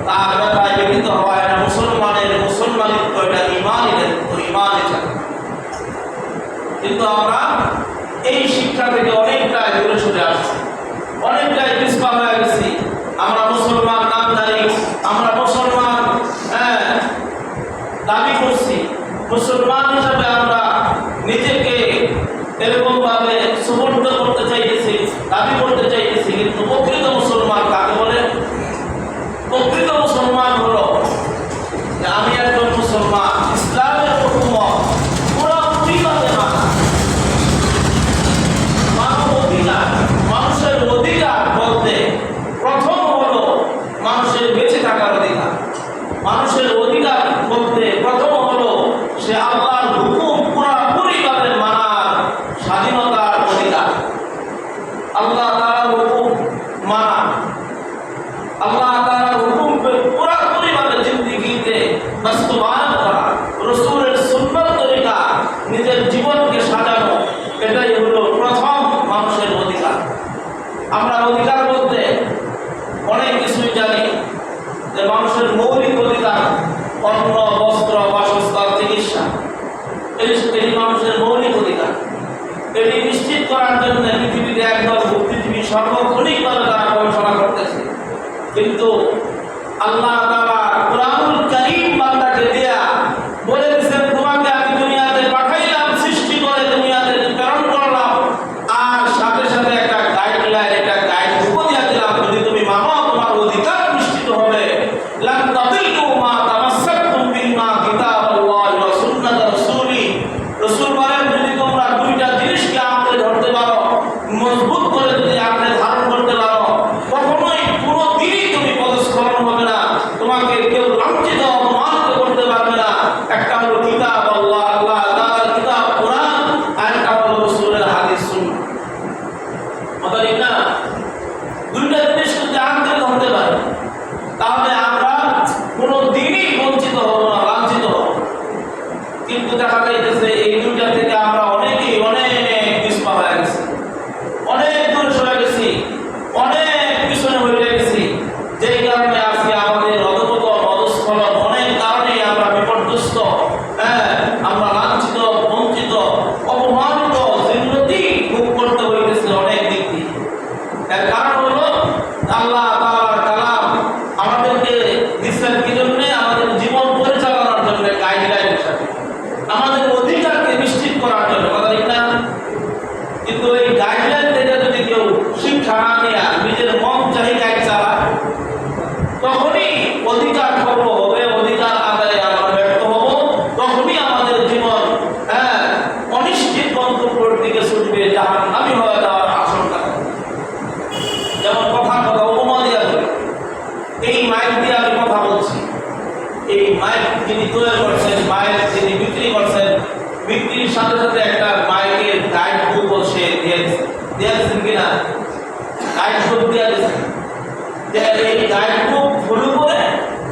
তার ব্যথায় ব্যথিত হয় না। মুসলমানের মুসলমানিত্ব এটা ইমানের ইমানে থাকে। কিন্তু আমরা এই শিক্ষা থেকে অনেকটাই দূরে সরে আসছি, অনেকটাই পিছপা হয়ে গেছি। আমরা মুসলমান নামধারী, আমরা মুসলমান দাবি করছি, মুসলমান হিসাবে আমরা নিজেকে এরকম ভাবে সুবর্ণ করতে চাইতেছি, দাবি করতে চাইতেছি। কিন্তু প্রকৃত মুসলমান কাকে বলে? প্রকৃত মুসলমান হলো যে আমি একজন মুসলমান, ইসলামের হুকুমত পুরোপুরিভাবে মানা, মানব অধিকার, মানুষের অধিকার বলতে প্রথম হলো মানুষের বেঁচে থাকার অধিকার। মানুষের অধিকার বলতে প্রথম হলো সে আল্লাহর হুকুম পুরোপুরিভাবে মানার স্বাধীনতার অধিকার। আল্লাহ তাআলার হুকুম মানা, আল্লাহ তাআলার হুকুম পুরোপুরিভাবে জিন্দেগিতে বাস্তবায়ন করা, রাসূলের সুন্নাত তরিকা নিজের জীবনকে সাজানো, এটাই হলো প্রথম মানুষের অধিকার। আমরা অধিকার বলতে অনেক কিছুই জানি, যে মানুষের মৌলিক অধিকার অন্ন, বস্ত্র, বাসস্থান, চিকিৎসা, এটি মানুষের মৌলিক অধিকার। এটি নিশ্চিত করার জন্য পৃথিবীতে একদল বুদ্ধিজীবী সর্বক্ষণিকভাবে তারা গবেষণা করতেছে। কিন্তু আল্লাহ তাআলা কুরআনুল কারীম বান্দাকে দিয়া বলে দিয়েছেন, তোমাকে আমি দুনিয়াতে পাঠাইলাম, সৃষ্টি করে দুনিয়াতে প্রেরণ করলাম, আর সাথে সাথে একটা গাইডলাইন, একটা গাইড উপদেশ দিলাম, যদি তুমি মানো তোমার অধিকার নিশ্চিত হবে। লান তাদিলু মা তামাসসাকতুম বিমা কিতাবাল্লাহি ওয়া সুন্নাত রাসূলি। রাসূল বলেন, যদি তোমরা দুইটা জিনিসকে আঁকড়ে ধরতে পারো, মজবুত করে যদি আঁকড়ে ধারণ করতে পারো, কখনোই কোনো দিনই তুমি পদস্খলন হবে না, তোমাকে কেউ লাঞ্ছিত, অপমানিত করতে পারবে না। একটা হলো কিতাব আল্লাহ, আল্লাহ তাআলার কিতাব কোরআন, আর একটা হলো রাসূলের হাদিস সুন্নাহ। ঠিক না? দুইটা জিনিস যদি আঁকড়ে ধরতে পারি তাহলে আমরা কোনো দিনই বঞ্চিত হব না, লাঞ্ছিত হব। কিন্তু দেখা যাইতেছে এই দুইটা থেকে আমরা অনেকেই অনেক পিছপা হয়ে গেছি, অনেক দূরে সরে গেছি, অনেক পিছনে হয়ে গেছি। যেই কারণে আজকে আমাদের অধঃপতন, অধঃস্খলন, অনেক কারণেই আমরা বিপর্যস্ত, আমরা লাঞ্ছিত, বঞ্চিত, অপমানিত, জিল্লতি ভোগ করতে হইতেছে অনেক দিক দিয়ে। এর কারণ হলো আল্লাহ তাআলার কালাম আমাদেরকে দিচ্ছেন কি জন্য? আমাদের জীবন পরিচালনার জন্য, গাইডলাইন হিসাবে, আমাদের অধিকারকে নিশ্চিত করার জন্য, কথা ঠিক না? কিন্তু এই গাইডলাইন থেকে যদি কেউ শিক্ষা না নেয়া নিজের মন চাহিদায় চালায়, তখনই অধিকার খর্ব হবে, অধিকার আদায়ে আমরা ব্যর্থ হব, তখনই আমাদের জীবন অনিশ্চিত গন্তব্যের দিকে ছুটবে, জাহান্নামী হয়ে যাওয়ার আশঙ্কা। যেমন কথা উপমা দিয়া বলি, এই মাইক দিয়ে আমি কথা বলছি, এই মাইক যিনি তৈরি করছেন, মাইক যিনি বিক্রি করছেন, বিক্রির সাথে সাথে একটা মাইকের গাইড বুক সে দিয়েছেন কিনা? গাইড বুক দিয়ে দিয়েছেন। এই গাইড বুক ফলো করে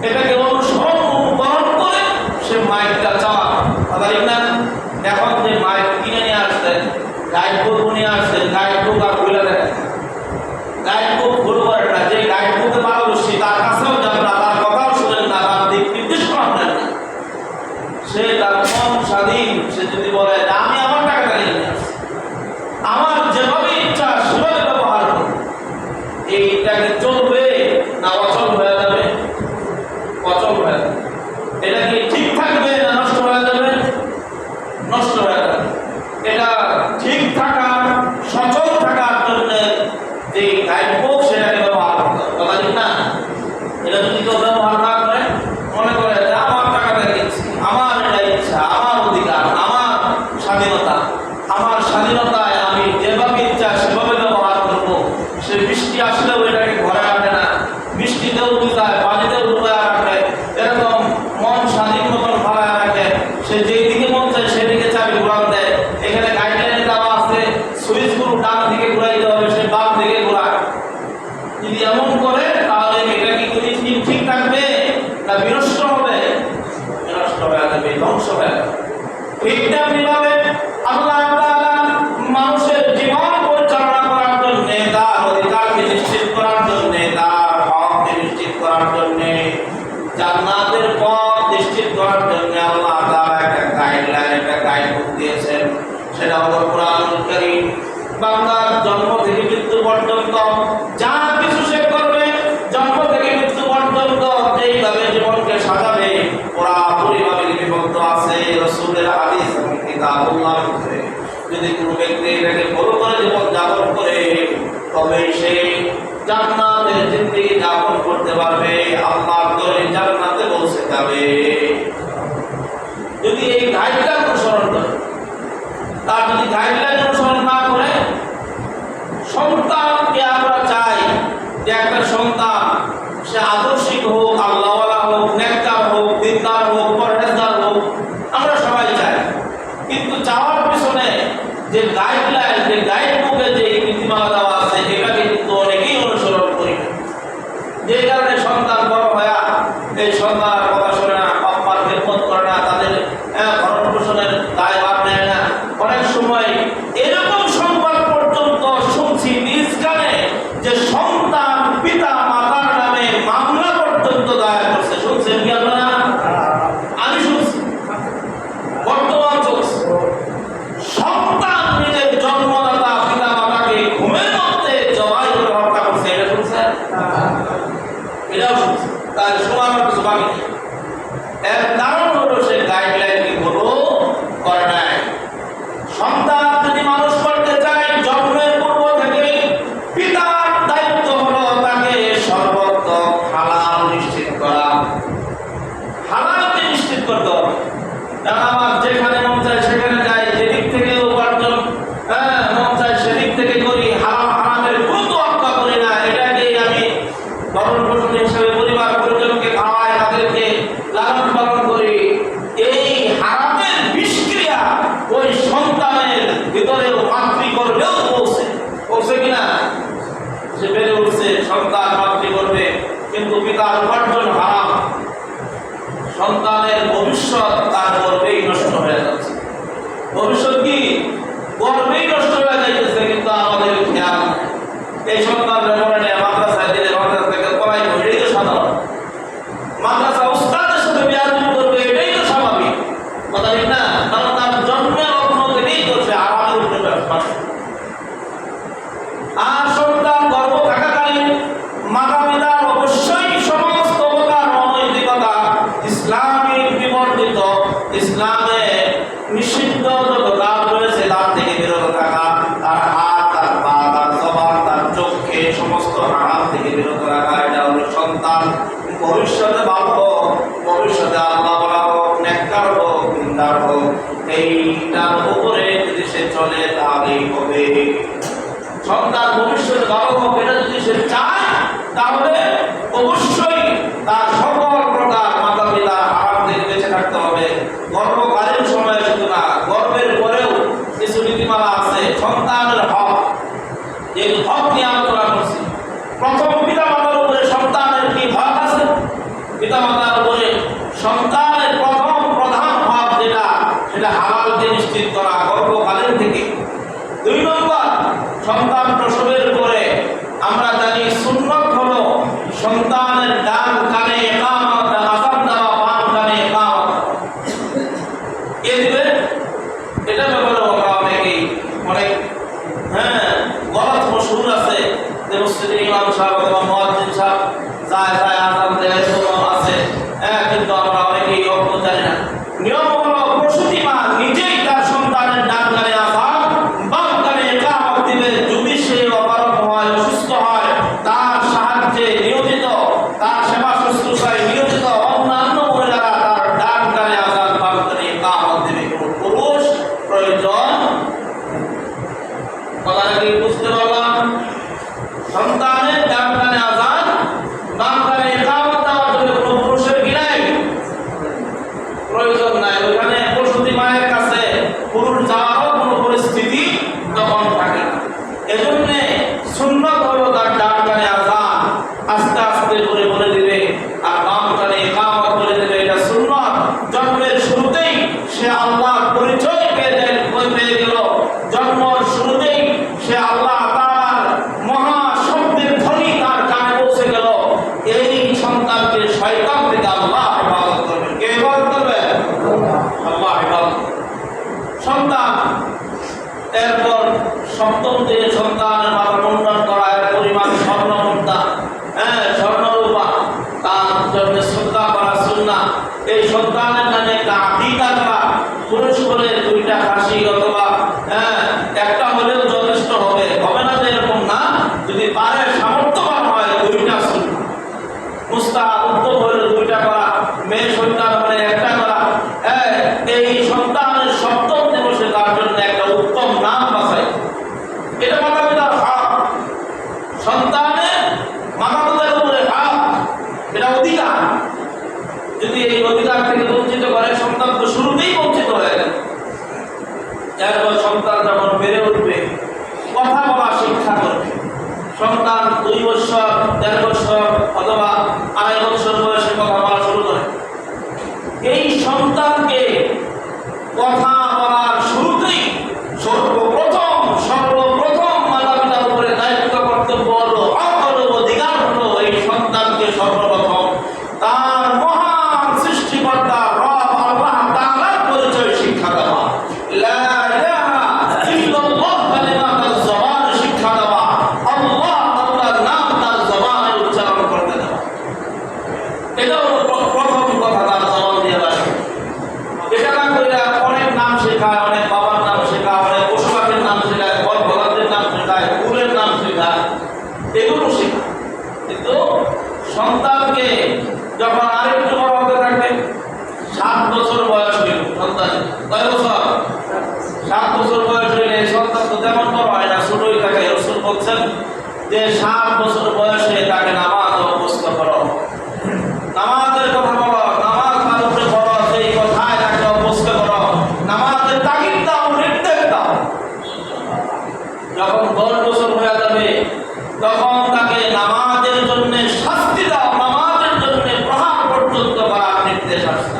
এটাকে অনুকরণ করে সে মাইকটা চালাবে, ঠিক না? এখন যে মাইক কিনে নিয়ে আসছেন, গাইড বুক নিয়ে আসছেন, গাইড বুক আর বলে দেন, গাইড বুক ফলো করে না, যে গাইড বুকে পারদর্শী তার কাছেও যান না, তার কথাও শুনেন না, তার দিক নির্দেশ করেন না, সে তার মন স্বাধীন। সে যদি বলে আমি আমার টাকাটা নিয়ে আসছি, আমার যেভাবে ইচ্ছা সেভাবে ব্যবহার করব, এইটাকে চলবে না অচল হয়ে যাবে? অচল হয়ে যাবে। এটা কি ঠিক থাকবে না নষ্ট হয়ে যাবে? নষ্ট হয়ে যাবে। এটা ঠিক থাকার, সচল থাকার ভাইরা আমার কোরআনুল কারীম বান্দার জন্ম থেকে মৃত্যু পর্যন্ত যা কিছু সে করবে, জন্ম থেকে মৃত্যু পর্যন্ত যেইভাবে জীবনকে সাজাবে পুরাপুরিভাবে লিপিবদ্ধ আছে রাসূলের হাদিস এবং কিতাবুল্লাহর ভিতরে। যদি কোনো ব্যক্তি এটাকে ফলো করে জীবন যাপন করে, তবে সে জান্নাতের জিন্দেগি যাপন করতে পারবে, আল্লাহর দরে জান্নাতে পৌঁছে যাবে। যদি এই গাইডলাইন অনুসরণ করে, তার যদি গাইডলাইন অনুসরণ না করে, সন্তানকে আমরা চাই যে একটা সন্তান সে আদর্শিক হোক, আল্লাহওয়ালা হোক, নেককার হোক, দিনদার হোক, পরহেজগার হোক, আমরা সবাই চাই। কিন্তু চাওয়ার পিছনে যে গাইডলাইন, যে গাইড বুকে যে নীতিমালা দেওয়া আছে, এটাকে কিন্তু অনেকেই অনুসরণ করি, যে কারণে সন্তান বড় হয়ে এই সন্তানের কথা শোনে না, বাবার খেদমত করে না, তাদের ভরণ পোষণের দায়ভার নেয় না। অনেক সময় এরকম সংবাদ পর্যন্ত শুনছি নিজ কানে যে সন্তান পিতা মাতার নামে মামলা পর্যন্ত দায়ের করছে। শুনছেন কি আপনারা? আমি শুনছি, বর্তমান চলছে। সন্তান নিজের জন্মদাতা পিতা মাতাকে ঘুমের মধ্যে জবাই করে হত্যা করছে, এটা শুনছেন? এটাও শুনছে। তার শোনার কিছু বাকি নেই। এর কারণ হলো সে গাইডলাইনকে ফলো করে নাই। সন্তান যদি মানুষ করতে চায়, জন্মের পূর্ব থেকে পিতার দায়িত্ব হলো তাকে সর্বত্র হালাল নিশ্চিত করা, হালালকে নিশ্চিত করতে হবে। আমার যেখানে মন চায় সেখানে যাই, যেদিক থেকে উপার্জন মন চায় সেদিক থেকে করি, হারাম হারামের কোনো তোয়াক্কা করি না। এটাকে আমি ভরণ পোষণ হিসেবে পরিবার পরিজনকে খাওয়াই, তাদেরকে লালন পালন করি। এই হারামের বিষক্রিয়া ওই সন্তানের ভিতরেও মাতৃ করবেও পৌঁছে কিনা? সে বেড়ে উঠছে, সন্তান মাতৃ করবে, কিন্তু পিতার উপার্জন হারাম, সন্তানের ভবিষ্যৎ তার গর্বেই নষ্ট হয়ে যাচ্ছে। ভবিষ্যৎ কি গর্বেই নষ্ট হয়ে যাইতেছে, কিন্তু আমাদের খেয়াল নাই। এই সন্তানরা মনে নেয় মাদ্রাসায় দিলে মাদ্রাসা থেকে পড়াই করবে, এটাই তো সাধারণ। মাদ্রাসা উস্তাদের সাথে বেয়াদবি করবে, এটাই তো স্বাভাবিক, কথা ঠিক না? কারণ তার জন্মের লগ্ন থেকেই করছে আরামের উপরে বাস। আর সন্তান গর্ভ থাকাকালীন মাতা পিতার অবশ্যই সমস্ত প্রকার অনৈতিকতা, ইসলামিক বিবর্জিত, ইসলামে নিষিদ্ধ যত কাজ রয়েছে তার থেকে বিরত থাকা, তার হাত, তার পা, তার জবান, তার চোখকে সমস্ত হারাম থেকে বিরত রাখা। এটা হলো সন্তান ভবিষ্যতে ভালো হোক, ভবিষ্যতে আল্লাহ বলা হোক, নেককার হোক, দিনদার হোক, এইটার উপরে যদি সে চলে তাহলেই হবে। সন্তান ভবিষ্যতে ভালো হোক এটা যদি সে চায়, তাহলে অবশ্যই তার সকল প্রকার মাতা পিতার হারাম থেকে বেঁচে থাকতে হবে। গর্ভকালীন সময়ে শুধু না, গর্ভের পরেও কিছু নীতিমালা আছে। সন্তানের হক, যে হক নিয়ে আলোচনা করছি। প্রথম পিতা মাতার উপরে সন্তানের কি হক আছে? পিতা মাতার উপরে সন্তানের প্রথম প্রধান হক যেটা, সেটা হালালকে নিশ্চিত করা গর্ভকালীন থেকে। 2 নম্বর, সন্তান প্রসবের পরে আমরা জানি সুন্নত হলো সন্তানের ডান কানে ইকামত, আযান দেওয়া, বাম কানে ইকামত। কে দিবে? এটা ব্যাপারে আমরা অনেকেই অনেক গলত মশহুর আছে যে মসজিদের ইমাম সাহেব অথবা মুয়াজ্জিন সাহেব যায় আযান দেয়, আছে, কিন্তু আমরা অনেকেই জানি না। নিয়ম হলো প্রসূতি মা নিজেই তার সন্তানের ডান কানে আযান, বাম কানে ইকামত দিবে। যদি সে অপারগ হয়, অসুস্থ হয়, তার সাহায্যে নিয়োজিত, তার সেবা শুশ্রূষায় নিয়োজিত অন্যান্য মহিলারা তার ডান কানে আযান, বাম কানে ইকামত দিবে। কোনো পুরুষ প্রয়োজন। কথাটা কি বুঝতে পারলাম? সন্তানের ডান কানে আযান, বাম কানে ইকামত দেওয়ার জন্য কোনো পুরুষের কি নাই? প্রয়োজন নাই। ওখানে প্রসূতি মায়ের কাছে পুরুষ যাওয়ারও কোনো পরিস্থিতি তখন থাকে না। এজন্য সুন্নাত হলো তার ডান কানে আযান আস্তে আস্তে করে বলে দিবে, আর বাম কানে ইকামত বলে দিবে। এটা সুন্নাত। জন্মের শুরুতেই সে আল্লাহর পরিচয় পেয়ে গেল। জন্মের শুরুতেই সে আল্লাহ তাআলার মহা শব্দের সপ্তম দিনে সন্তানের মাথা মুন্ডন করা এর পরিমাণ স্বর্ণ মুদ্রা, স্বর্ণ রূপা, তার জন্য শ্রদ্ধা করা সুন্নাহ। এই সন্তানের নামে একটা আকিকা করা, পুরুষ হলে 2টা খাসি অথবা একটা হলেও যথেষ্ট হবে, হবে না যে এরকম না, যদি পারে সামর্থ্যবান হয় 2টা সুন্নাহ। মুস্তাহাব উত্তম হলে 2টা করা, মেয়ে সন্তান হলে 1টা করা। এই সন্তানের সপ্তম দিবসে তার জন্য একটা উত্তম নাম বাছাই, এটা মাতা-পিতার হক। সন্তানের মাতা-পিতার উপরে হক, এটা অধিকার। যদি এই অধিকার থেকে বঞ্চিত করে, সন্তান তো শুরুতেই বঞ্চিত হয়ে গেল। এরপর সন্তান যখন বেড়ে উঠবে, কথা বলা শিক্ষা করবে। সন্তান 2 বছর, 1.5 বছর অথবা 2.5 বছর বয়সে কথা বলা শুরু করে। এই সন্তানকে কথা বলার শুরুতেই সর্বপ্রথম মাতা-পিতার উপরে দায়িত্ব, কর্তব্য হলো, অধিকার হলো এই সন্তানকে সর্বপ্রথম তার মহান সৃষ্টিকর্তা রব আল্লাহ তাআলার পরিচয় শিক্ষা দেওয়া, লা ইলাহা ইল্লাল্লাহ কালিমাতুল জবান শিক্ষা দেওয়া, আল্লাহ তাআলার নাম তার জবানে উচ্চারণ করতে দেওয়া। এটা হলো প্রথম কথা, তার জবান দিয়ে আসে। এটা না কইরা অনেক নাম শেখায়, অনেক বাবার নাম শেখায়, অনেক পশু পাখির নাম শেখায়, ফল-ফলাদের নাম শেখায়, ফুলের নাম শেখায়, এগুলো শেখায়। কিন্তু সন্তানকে যখন আরেকটু বড় হতে থাকবে, 7 বছর বয়স হইল সন্তান, কয় বছর? 7 বছর বয়স হইলে সন্তান তো তেমন বড় হয় না, ছোটই থাকে। রাসূল বলছেন যে 7 বছর বয়সে তাকে নামাজ অভ্যস্ত করো, নামাজের কথা বলো, নামাজ তার উপরে বড়, সেই কথায় তাকে অভ্যস্ত করো, নামাজের তাগিদ দাও, নির্দেশ দাও। যখন 10 বছর হয়ে যাবে, তখন তাকে নামাজের জন্য শাস্তি দাও, নামাজের জন্য প্রহার পর্যন্ত করার নির্দেশ আছে।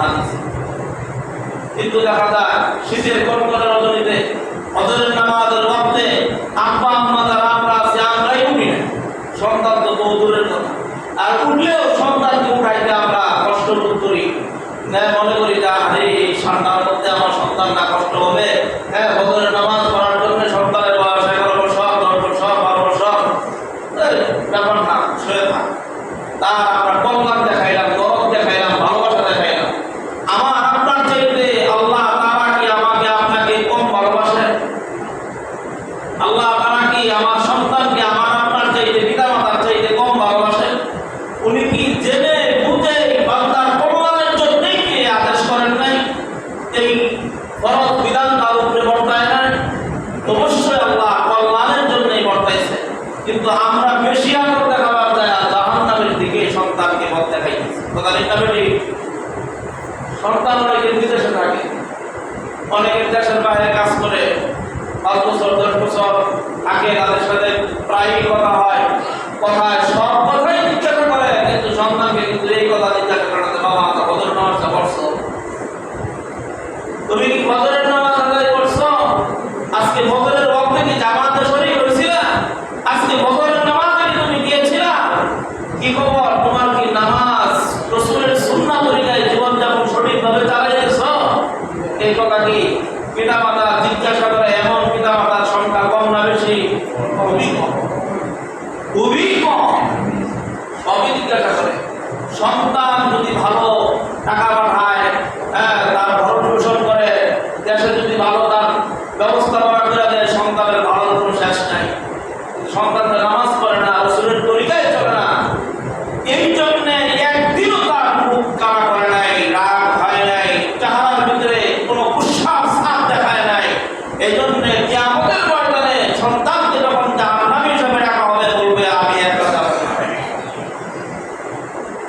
কিন্তু দেখা যায় শীতের কনকনে রজনীতে ফজরের নামাজের ওয়াক্তে আব্বা আম্মা যারা আমরা আছি, আমরাই উঠি না, সন্তান তো বহু দূরের কথা। আর উঠলেও সন্তানকে উঠাইতে আমরা কষ্ট বোধ করি, মনে করি যে আরে এই ঠান্ডার মধ্যে আমার সন্তান না কষ্ট হবে। ফজরের নামাজ পড়ার জন্য সন্তানের বয়স 11 বছর, 10 বছর, 12 বছর, ব্যাপার না, শুয়ে থাক। তার আমরা কল্যাণ দেখাইলাম, দরদ দেখাইলাম, ভালোবাসা দেখাইলাম। আমার আপনার চাইতে আল্লাহ তাআলা কি আমাকে আপনাকে কম ভালোবাসেন? আল্লাহ তাআলা কি আমার সন্তানকে আমার আপনার চাইতে, পিতামাতার চাইতে কম ভালোবাসেন? উনি কি জেনে বুঝে বান্দার কল্যাণের জন্যই কি আদেশ করেন নাই? এই ফরজ বিধান তার উপরে বর্তায় নাই? অবশ্যই আল্লাহ কল্যাণের জন্যই বর্তাইছে। কিন্তু আমরা বেশি আগ্রহ দেখাবার যায় জাহান্নামের দিকে সন্তানকে পথ দেখাইছি। কথা ঠিক না বেটি? সন্তান অনেকের বিদেশে থাকে, অনেকের দেশের বাইরে কাজ করে, 5 বছর 10 বছর থাকে, তাদের সাথে প্রায়ই কথা হয়, কথায় সব কথাই জিজ্ঞাসা করে, কিন্তু সন্তানকে কিন্তু এই কথা জিজ্ঞাসা করে না, বাবা তো ফজরের নামাজটা পড়ছো? তুমি কি ফজরের নামাজ আদায় করছো? আজকে ফজরের ওয়াক্তে কি জামাতে শরীক হইছিলা? আজকে ফজরের নামাজে কি তুমি গিয়েছিলা? কি খবর? তোমার কি নামাজ রাসূলের সুন্নাহ তরিকায় জীবনযাপন সঠিকভাবে চালাইছো? এই কথা কি পিতামাতা জিজ্ঞাসা করে? এমন পিতামাতার সংখ্যা কম না বেশি? খুবই কম, খুবই কম। সবই জিজ্ঞাসা করে। সন্তান যদি ভালো টাকা পাঠায়, তার ভরণ পোষণ করে, দেশে যদি ভালো তার ব্যবস্থা করে দেয়, সন্তানের ভালোর কোনো শেষ নাই। সন্তানরা নামাজ পড়ে না, রাসূলের তরিকায় চলে না, এই জন্য একদিনও তার মুখ কানা করে নাই, রাগ হয় নাই, চেহারার ভিতরে কোনো উৎসাহ ছাপ দেখায় নাই। এই জন্য কিয়ামতের ময়দানে সন্তানকে যখন জাহান্নামী হিসেবে ডাকা হবে, বলবে আমি একটা জাহান্নামী।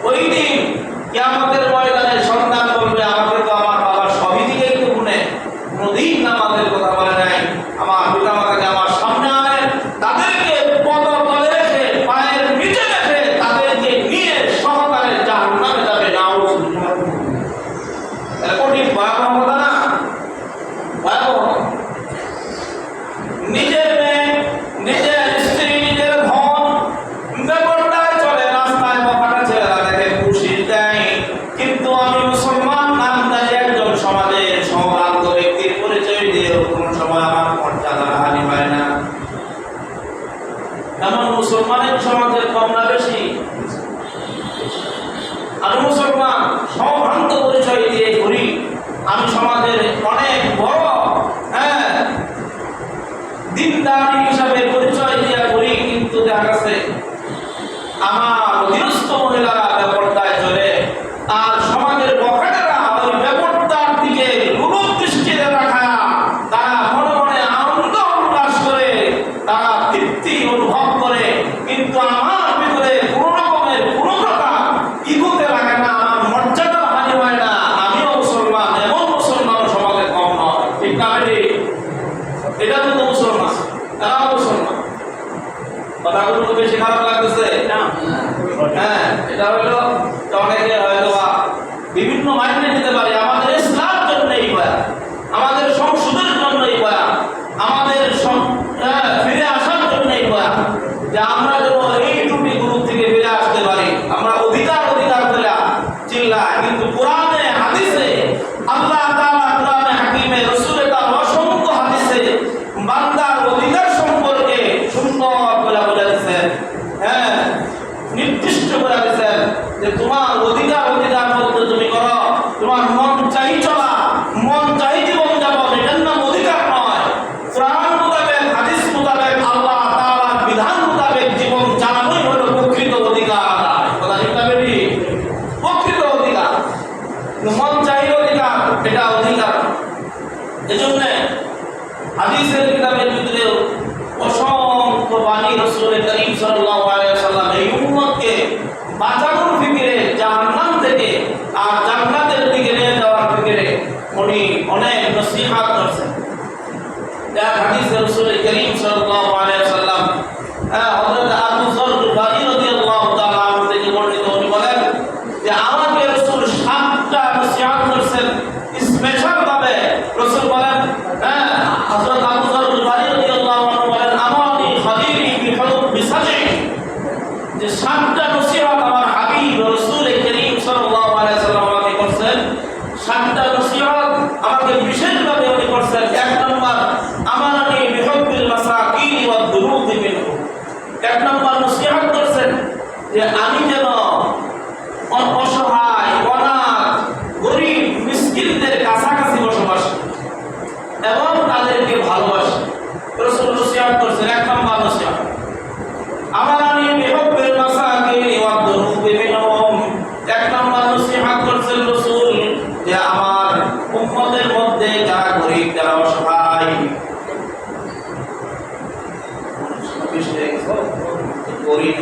ওই দিন কিয়ামতের ময়দানে সন্তান বলবে আমাকে তো আমার বাবার সবই দিকেই তো গুণে, কোনোদিন নামাজের কথা বলে নাই, আমার পিতামাতাকে আমার সামনে আনেন, তাদেরকে পথ মুসলমানের সমাজের কম না বেশি? আমি মুসলমান সম্ভ্রান্ত পরিচয় দিয়ে ঘুরি, আমি সমাজের অনেক বড় দিনদারি হিসাবে পরিচয় দিয়ে ঘুরি, কিন্তু দেখা গেছে আমার অধীনস্থ মহিলারা বেপরদায় চলে, আর সমাজের বখাটেরা ওই বেপরদার দিকে রূপ দৃষ্টিতে রাখা, তারা মনে মনে আনন্দ উল্লাস করে, তারা তৃপ্তি অনুভব করে, কিন্তু আমার ভিতরে কোনো রকমের কোনো প্রকার ইগোতে লাগে না, আমার মর্যাদা হানি হয় না। আমিও মুসলমান, এমন মুসলমান সমাজে কম নয়, ঠিক না? এটা কিন্তু মুসলমান, তারাও মুসলমান। কথাগুলো তো বেশি খারাপ লাগতেছে না? হ্যাঁ, এটা হলো অনেকে হয়তো বিভিন্ন মাইন্ডে নিতে পারে আমাদের ইসলামের জন্যই বয়া, আমাদের সংশোধনের জন্যই বয়া, আমাদের ফিরে আসার জন্যই বয়া, যে আমরা যেন এই ত্রুটি গ্রুপ থেকে ফিরে আসতে পারি। আমরা অধিকার বলে চিল্লাই, কিন্তু কোরআনে হাদিসে আল্লাহ তাআলা কোরআনে হাকিমে রাসূলের তার অসংখ্য হাদিসে বান্দার অধিকার সম্পর্কে সুন্দর করে বলে দিয়েছেন। হ্যাঁ, নির্দিষ্ট করে দিয়েছেন যে তোমার অধিকার বলতে তুমি করো, তোমার মন চাই চলা, মন চাই জীবন যাপন, এটার নাম অধিকার নয়। কোরআন মোতাবেক, হাদিস মোতাবেক, আল্লাহ তাআলার বিধান মোতাবেক জীবন চালানোই হলো প্রকৃত অধিকার। কথা ঠিক না বেটি? প্রকৃত অধিকার, মন চাই অধিকার, এটা অধিকার। এজন্য হাদিসের কিতাবের ভিতরে অসংখ্য বাণী রাসূল করিম সাল্লাল্লাহু আলাইহি ওয়াসাল্লাম এই উম্মতকে বাঁচানোর ফিকিরে, জাহান্নাম থেকে আর জান্নাতের দিকে নিয়ে যাওয়ার ফিকিরে উনি অনেক নসিহত করেছেন। এক হাদিসে রাসূল করিম সাল্লাল্লাহু আলাইহি ওয়াসাল্লাম হযরত আবু যর গিফারী রাদিয়াল্লাহু তাআলা আনহু থেকে বর্ণিত, উনি বলেন যে আমাকে রাসূল 7টা নসিহত করেছেন স্পেশাল ভাবে। রাসূল বলেন, হযরত আবু যর গিফারী রাদিয়াল্লাহু আনহু বলেন, আমানি খালিলি বিসাজি, যে 7টা নসিহত আমার হাবিব রাসূল করিম সাল্লাল্লাহু আলাইহি ওয়াসাল্লাম আমাকে করেছেন। 7টা নসিহত আমাকে বিশেষভাবে উনি করেছেন। 1 নম্বর, আমানি বিহুব্বিল মাসাকিন ওয়াদ দুরুদি মিনহু। 1 নম্বর নসিহত করেছেন যে আমি যেন অসহায়, অনাথ, গরিব, মিসকিনদের কাছাকাছি বসবাস এবং তাদেরকে ভালোবাসি। রাসূল নসিহত করেছেন 1 নম্বর নসিহত, আমানি বিহুব্বিল মাসাকিন ওয়াদ দুরুদি মিনহুম। 1 নম্বর নসিহত করেছেন রাসূল যে আমার উম্মতের মধ্যে যারা গরিব, যারা অসহায়, গরিব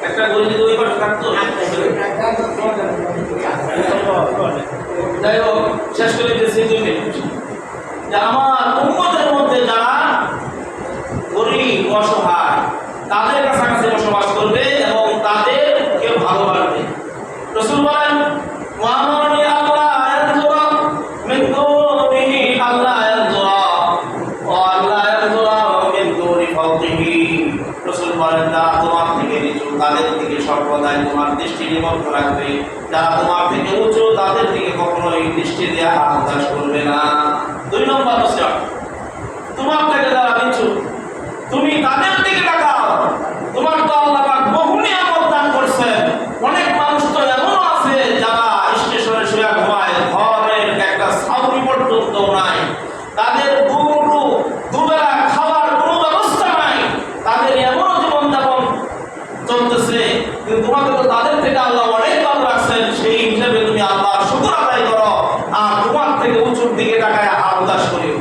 একটা গরিব যদি ওই পাশে থাকতো, যাই হোক শেষ করে দিয়েছি 2 মিনিট, যে আমার উম্মতের মধ্যে যারা গরিব, অসহায়, তাদের কাছাকাছি বসবাস করবে এবং তাদেরকে ভালোবাসবে। রাসূল বলেন, ওয়ামানি আল্লাহ ইয়ানজুরা মিন দুনিহি, আল্লাহ ইয়ানজুরা ওয়া আল্লাহ ইয়ানজুরা মিন দুনি ফাওকিহি। রাসূল বলেন, যারা তোমার থেকে নিচু তাদের দিকে সর্বদাই তোমার দৃষ্টি নিবদ্ধ রাখবে, যারা তোমার থেকে উঁচু তাদের দিকে কখনোই দৃষ্টি দেয়া আকাশ করবে না। 2 নম্বর নসিহত, তোমার থেকে যারা নিচু তুমি তাদের দিকে তাকাও। তোমার তো আল্লাহ পাক বহু নিয়ামত দান করেছেন। অনেক মানুষ তো এমন আছে যারা স্টেশনে শুয়ে ঘুমায়, ঘরের একটা ছাউনি পর্যন্ত নাই, তাদের দুবেলা খাবার কোনো ব্যবস্থা নাই, তাদের এমন জীবনযাপন চলতেছে, কিন্তু তোমাকে তো তাদের থেকে আল্লাহ অনেক ভালো রাখছেন। সেই হিসেবে তুমি আল্লাহর শুকর আদায় করো আর তোমার থেকে উঁচুর দিকে তাকায় হাত উদাস করিও।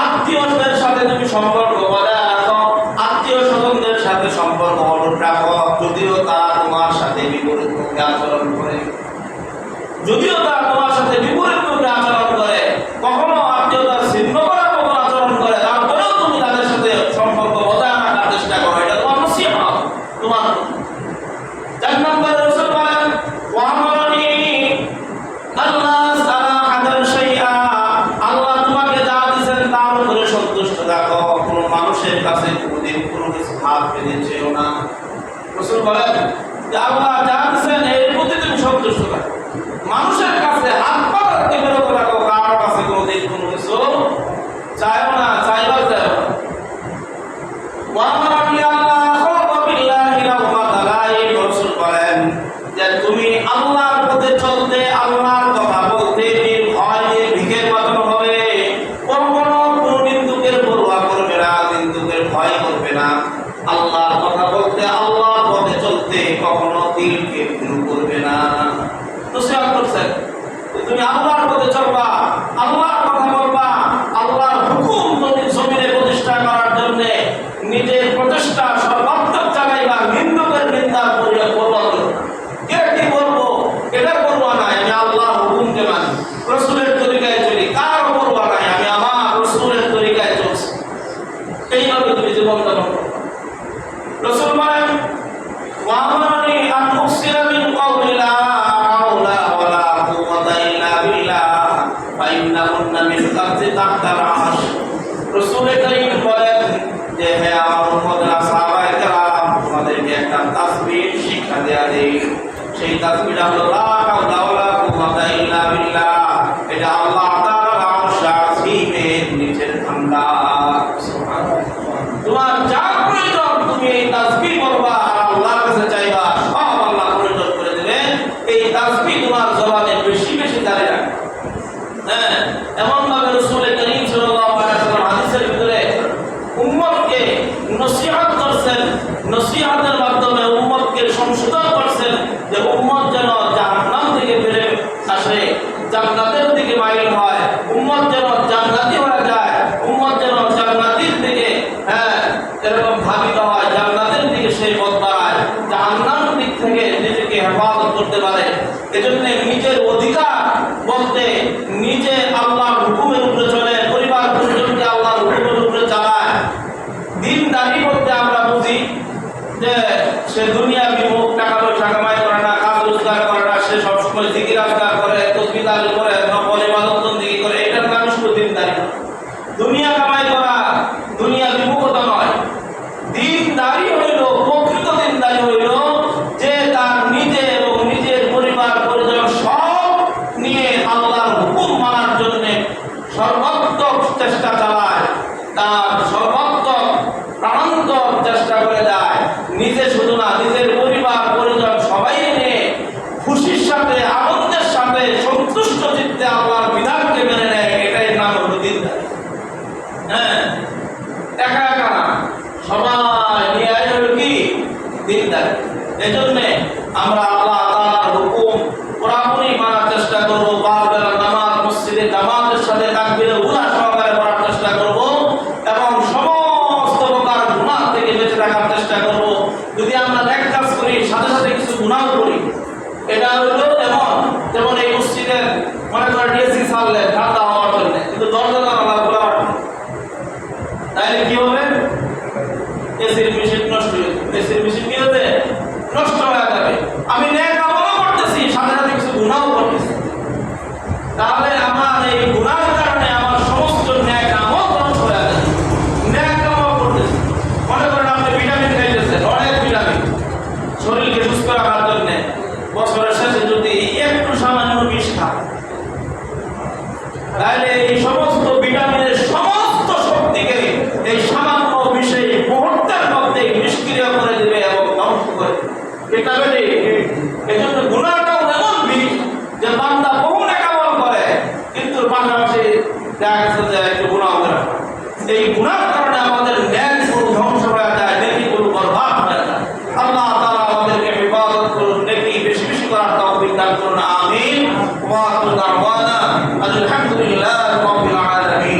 আত্মীয়দের সাথে তুমি সম্পর্ক বজায় রাখো, আত্মীয় স্বজনদের সাথে সম্পর্ক অটুট রাখো, যদিও তারা তোমার সাথে বিপরীত মুখে আচরণ করে, যদিও তারা তোমার সাথে বিপরীত মুখে আচরণ করে, কখনো আত্মীয়তা ছিন্ন করার মতো আচরণ করে, তারপরেও তুমি তাদের সাথে সম্পর্ক বজায় রাখার চেষ্টা করো। এটা তোমার নসিহত, তোমার। 4 নম্বরে রাসূল বলেন, ওয়ামানি আল্লাহ সালাহাদান শাইআ, আল্লাহ তোমাকে যা দিয়েছেন তার উপরে সন্তুষ্ট থাকো, কোনো মানুষের কাছে কোনোদিন কোনো কিছু হাত পেতে চেও না। রাসূল বলেন যে আল্লাহ যা দিয়েছেন এর প্রতি তুমি সন্তুষ্ট থাকো, মানুষের কাছে হাত পাতে বিরত থাকো, কারোর কাছে কোনোদিন কোনো কিছু তুমি আল্লাহর পথে চলবা, আল্লাহর কথা বলবা, আল্লাহর হুকুম তুমি জমিনে প্রতিষ্ঠা করার জন্য নিজের প্রচেষ্টা সর্বাত্মক চালাইবা। নিন্দুকের নিন্দা করিয়া করবা কে কি বলবো এটা করবা নাই, আমি আল্লাহর হুকুমকে মানি, রাসূলের তরিকায় চলি, কারো করবা নাই, আমি আমার রাসূলের তরিকায় চলছি। এইভাবে তুমি জীবন যাপন করো। রাসূল বলেন ওয়ামানি আন উকসিরা মিন কওলি লা হাওলা ওয়ালা কুওয়াতা ইল্লা বিল্লাহ ফাইন্নাহুন্না মিন কাযি তাহতাল আরশ। রাসূল কারীম বলেন যে হে আমার উম্মতরা, সাহাবায়ে কেরাম, তোমাদেরকে একটা তাসবিহ শিক্ষা দেয়া দেই। সেই তাসবিহটা হলো লা হাওলা ওয়ালা কুওয়াতা ইল্লা বিল্লাহ। এটা আল্লাহ তাআলার আরশ আজিমের নিচের ঠান্ডা। সুবহানাল্লাহ। তোমার যা প্রয়োজন তুমি এই তাসবিহ বলবা আর আল্লাহর কাছে চাইবা, সব আল্লাহ পরিণত করে দেবে। এই তাসবিহ তোমার জবানে বেশি বেশি দাঁড়িয়ে রাখবে। হ্যাঁ, এমন ভাবে রাসূল করিম সাল্লাল্লাহু আলাইহি ওয়াসাল্লাম হাদিসের ভিতরে উম্মতকে নসিহত করছেন, নসিহতের মাধ্যমে উম্মতকে সংশোধন করছেন যে উম্মত যেন জাহান্নাম থেকে বের আসে, জান্নাতের দিকে মাইল হয়, উম্মত যেন জান্নাতি হয়ে যায়, উম্মত যেন জান্নাতের দিকে এরকম ধাবিত হয়, জান্নাতের দিকে সেই পথ বাড়ায়, জাহান্নামের দিক থেকে নিজেকে হেফাজত করতে পারে। এজন্য নিজের অধিকার বলতে নিজে আল্লাহর হুকুমের উপরে চলে, পরিবার পরিজনকে আল্লাহর হুকুমের উপরে চালায়। দিনদারি বলতে আমরা বুঝি যে সে দুনিয়া বিমুখ, টাকা পয়সা কামাই করে না, কাজ রোজগার করে না, সে সবসময় জিকির আজকার করে, তাসবিহ তাহলিল করে, নফল ইবাদত বন্দেগী করে, এটার নাম শুধু দিনদারি। দুনিয়া কামাই করা দুনিয়া বিমুখতা নয়। দিনদারি হইল, প্রকৃত দিনদারি হইল যে তার নিজে এবং নিজের পরিবার পরিজন সব নিয়ে আল্লাহর হুকুম মানার জন্য সর্বাত্মক চেষ্টা চালায়, তার সর্বাত্মক প্রাণান্তক চেষ্টা করে যায়। নিজে শুধু না, নিজের পরিবার পরিজন সবাই নিয়ে খুশির সাথে, আনন্দের সাথে, সন্তুষ্ট চিত্তে আল্লাহর বিধানকে মেনে নেয়। এটাই নাম হলো দিনদারি। হ্যাঁ, একা একা না, সবাই নিয়ে হলো কি দিনদারি। এই জন্যে আমরা আল্লাহ তাআলার হুকুম পুরাপুরি মানার চেষ্টা করবো। পাঁচ বেলা নামাজ মসজিদে জামাতের সাথে তাকবীরে উলা সহকারে পড়ার চেষ্টা করবো এবং সমস্ত প্রকার গুনাহ থেকে বেঁচে থাকার চেষ্টা করবো। যদি আমরা নেক কাজ করি সাথে সাথে কিছু গুনাহ করি, এটা হলো যেমন এই মসজিদের মনে করেন এসি চাললে ঠান্ডা হওয়ার জন্য, কিন্তু দরজা জানালা খোলা রাখবে, তাইলে কি হবে? এসির মেশিন নষ্ট হয়ে যাবে। এসির মেশিন কি হবে? নষ্ট হয়ে যাবে। আমি নেক আমলও করতেছি, সাথে সাথে কিছু গুনাহও করতেছি, তাহলে আমার এই গুনাহের কারণে আমার সমস্ত নেক আমল নষ্ট হয়ে যাবে। নেক আমল করতেছি, মনে করেন আপনি ভিটামিন খাইতেছেন, অনেক ভিটামিন শরীরকে সুস্থ রাখার জন্য, বছরের শেষে যদি একটু সামান্য বিষ খান, তাহলে এই সমস্ত ভিটামিনের সমস্ত শক্তিকে এই সামান্য বিষে মুহূর্তের মধ্যে নিষ্ক্রিয় করে দেবে এবং ধ্বংস করে দেবে। এটা বেশি। এই জন্য গুনাহটাও এমন বিষ যে বান্দা বহু নেক আমল করে, কিন্তু পাশাপাশি দেখা গেছে যে একটু গুনাহ করে। এই গুনাহর কারণে আমাদের নেকগুলো ধ্বংস হয়ে যায়, নেকিগুলো বরবাদ হয়ে যায়। আল্লাহ তাআলা আমাদেরকে হেফাজত করুন, নেকি বেশি বেশি করার তৌফিক দান করুন। আমিন। ওয়া আখিরু দাওয়ানা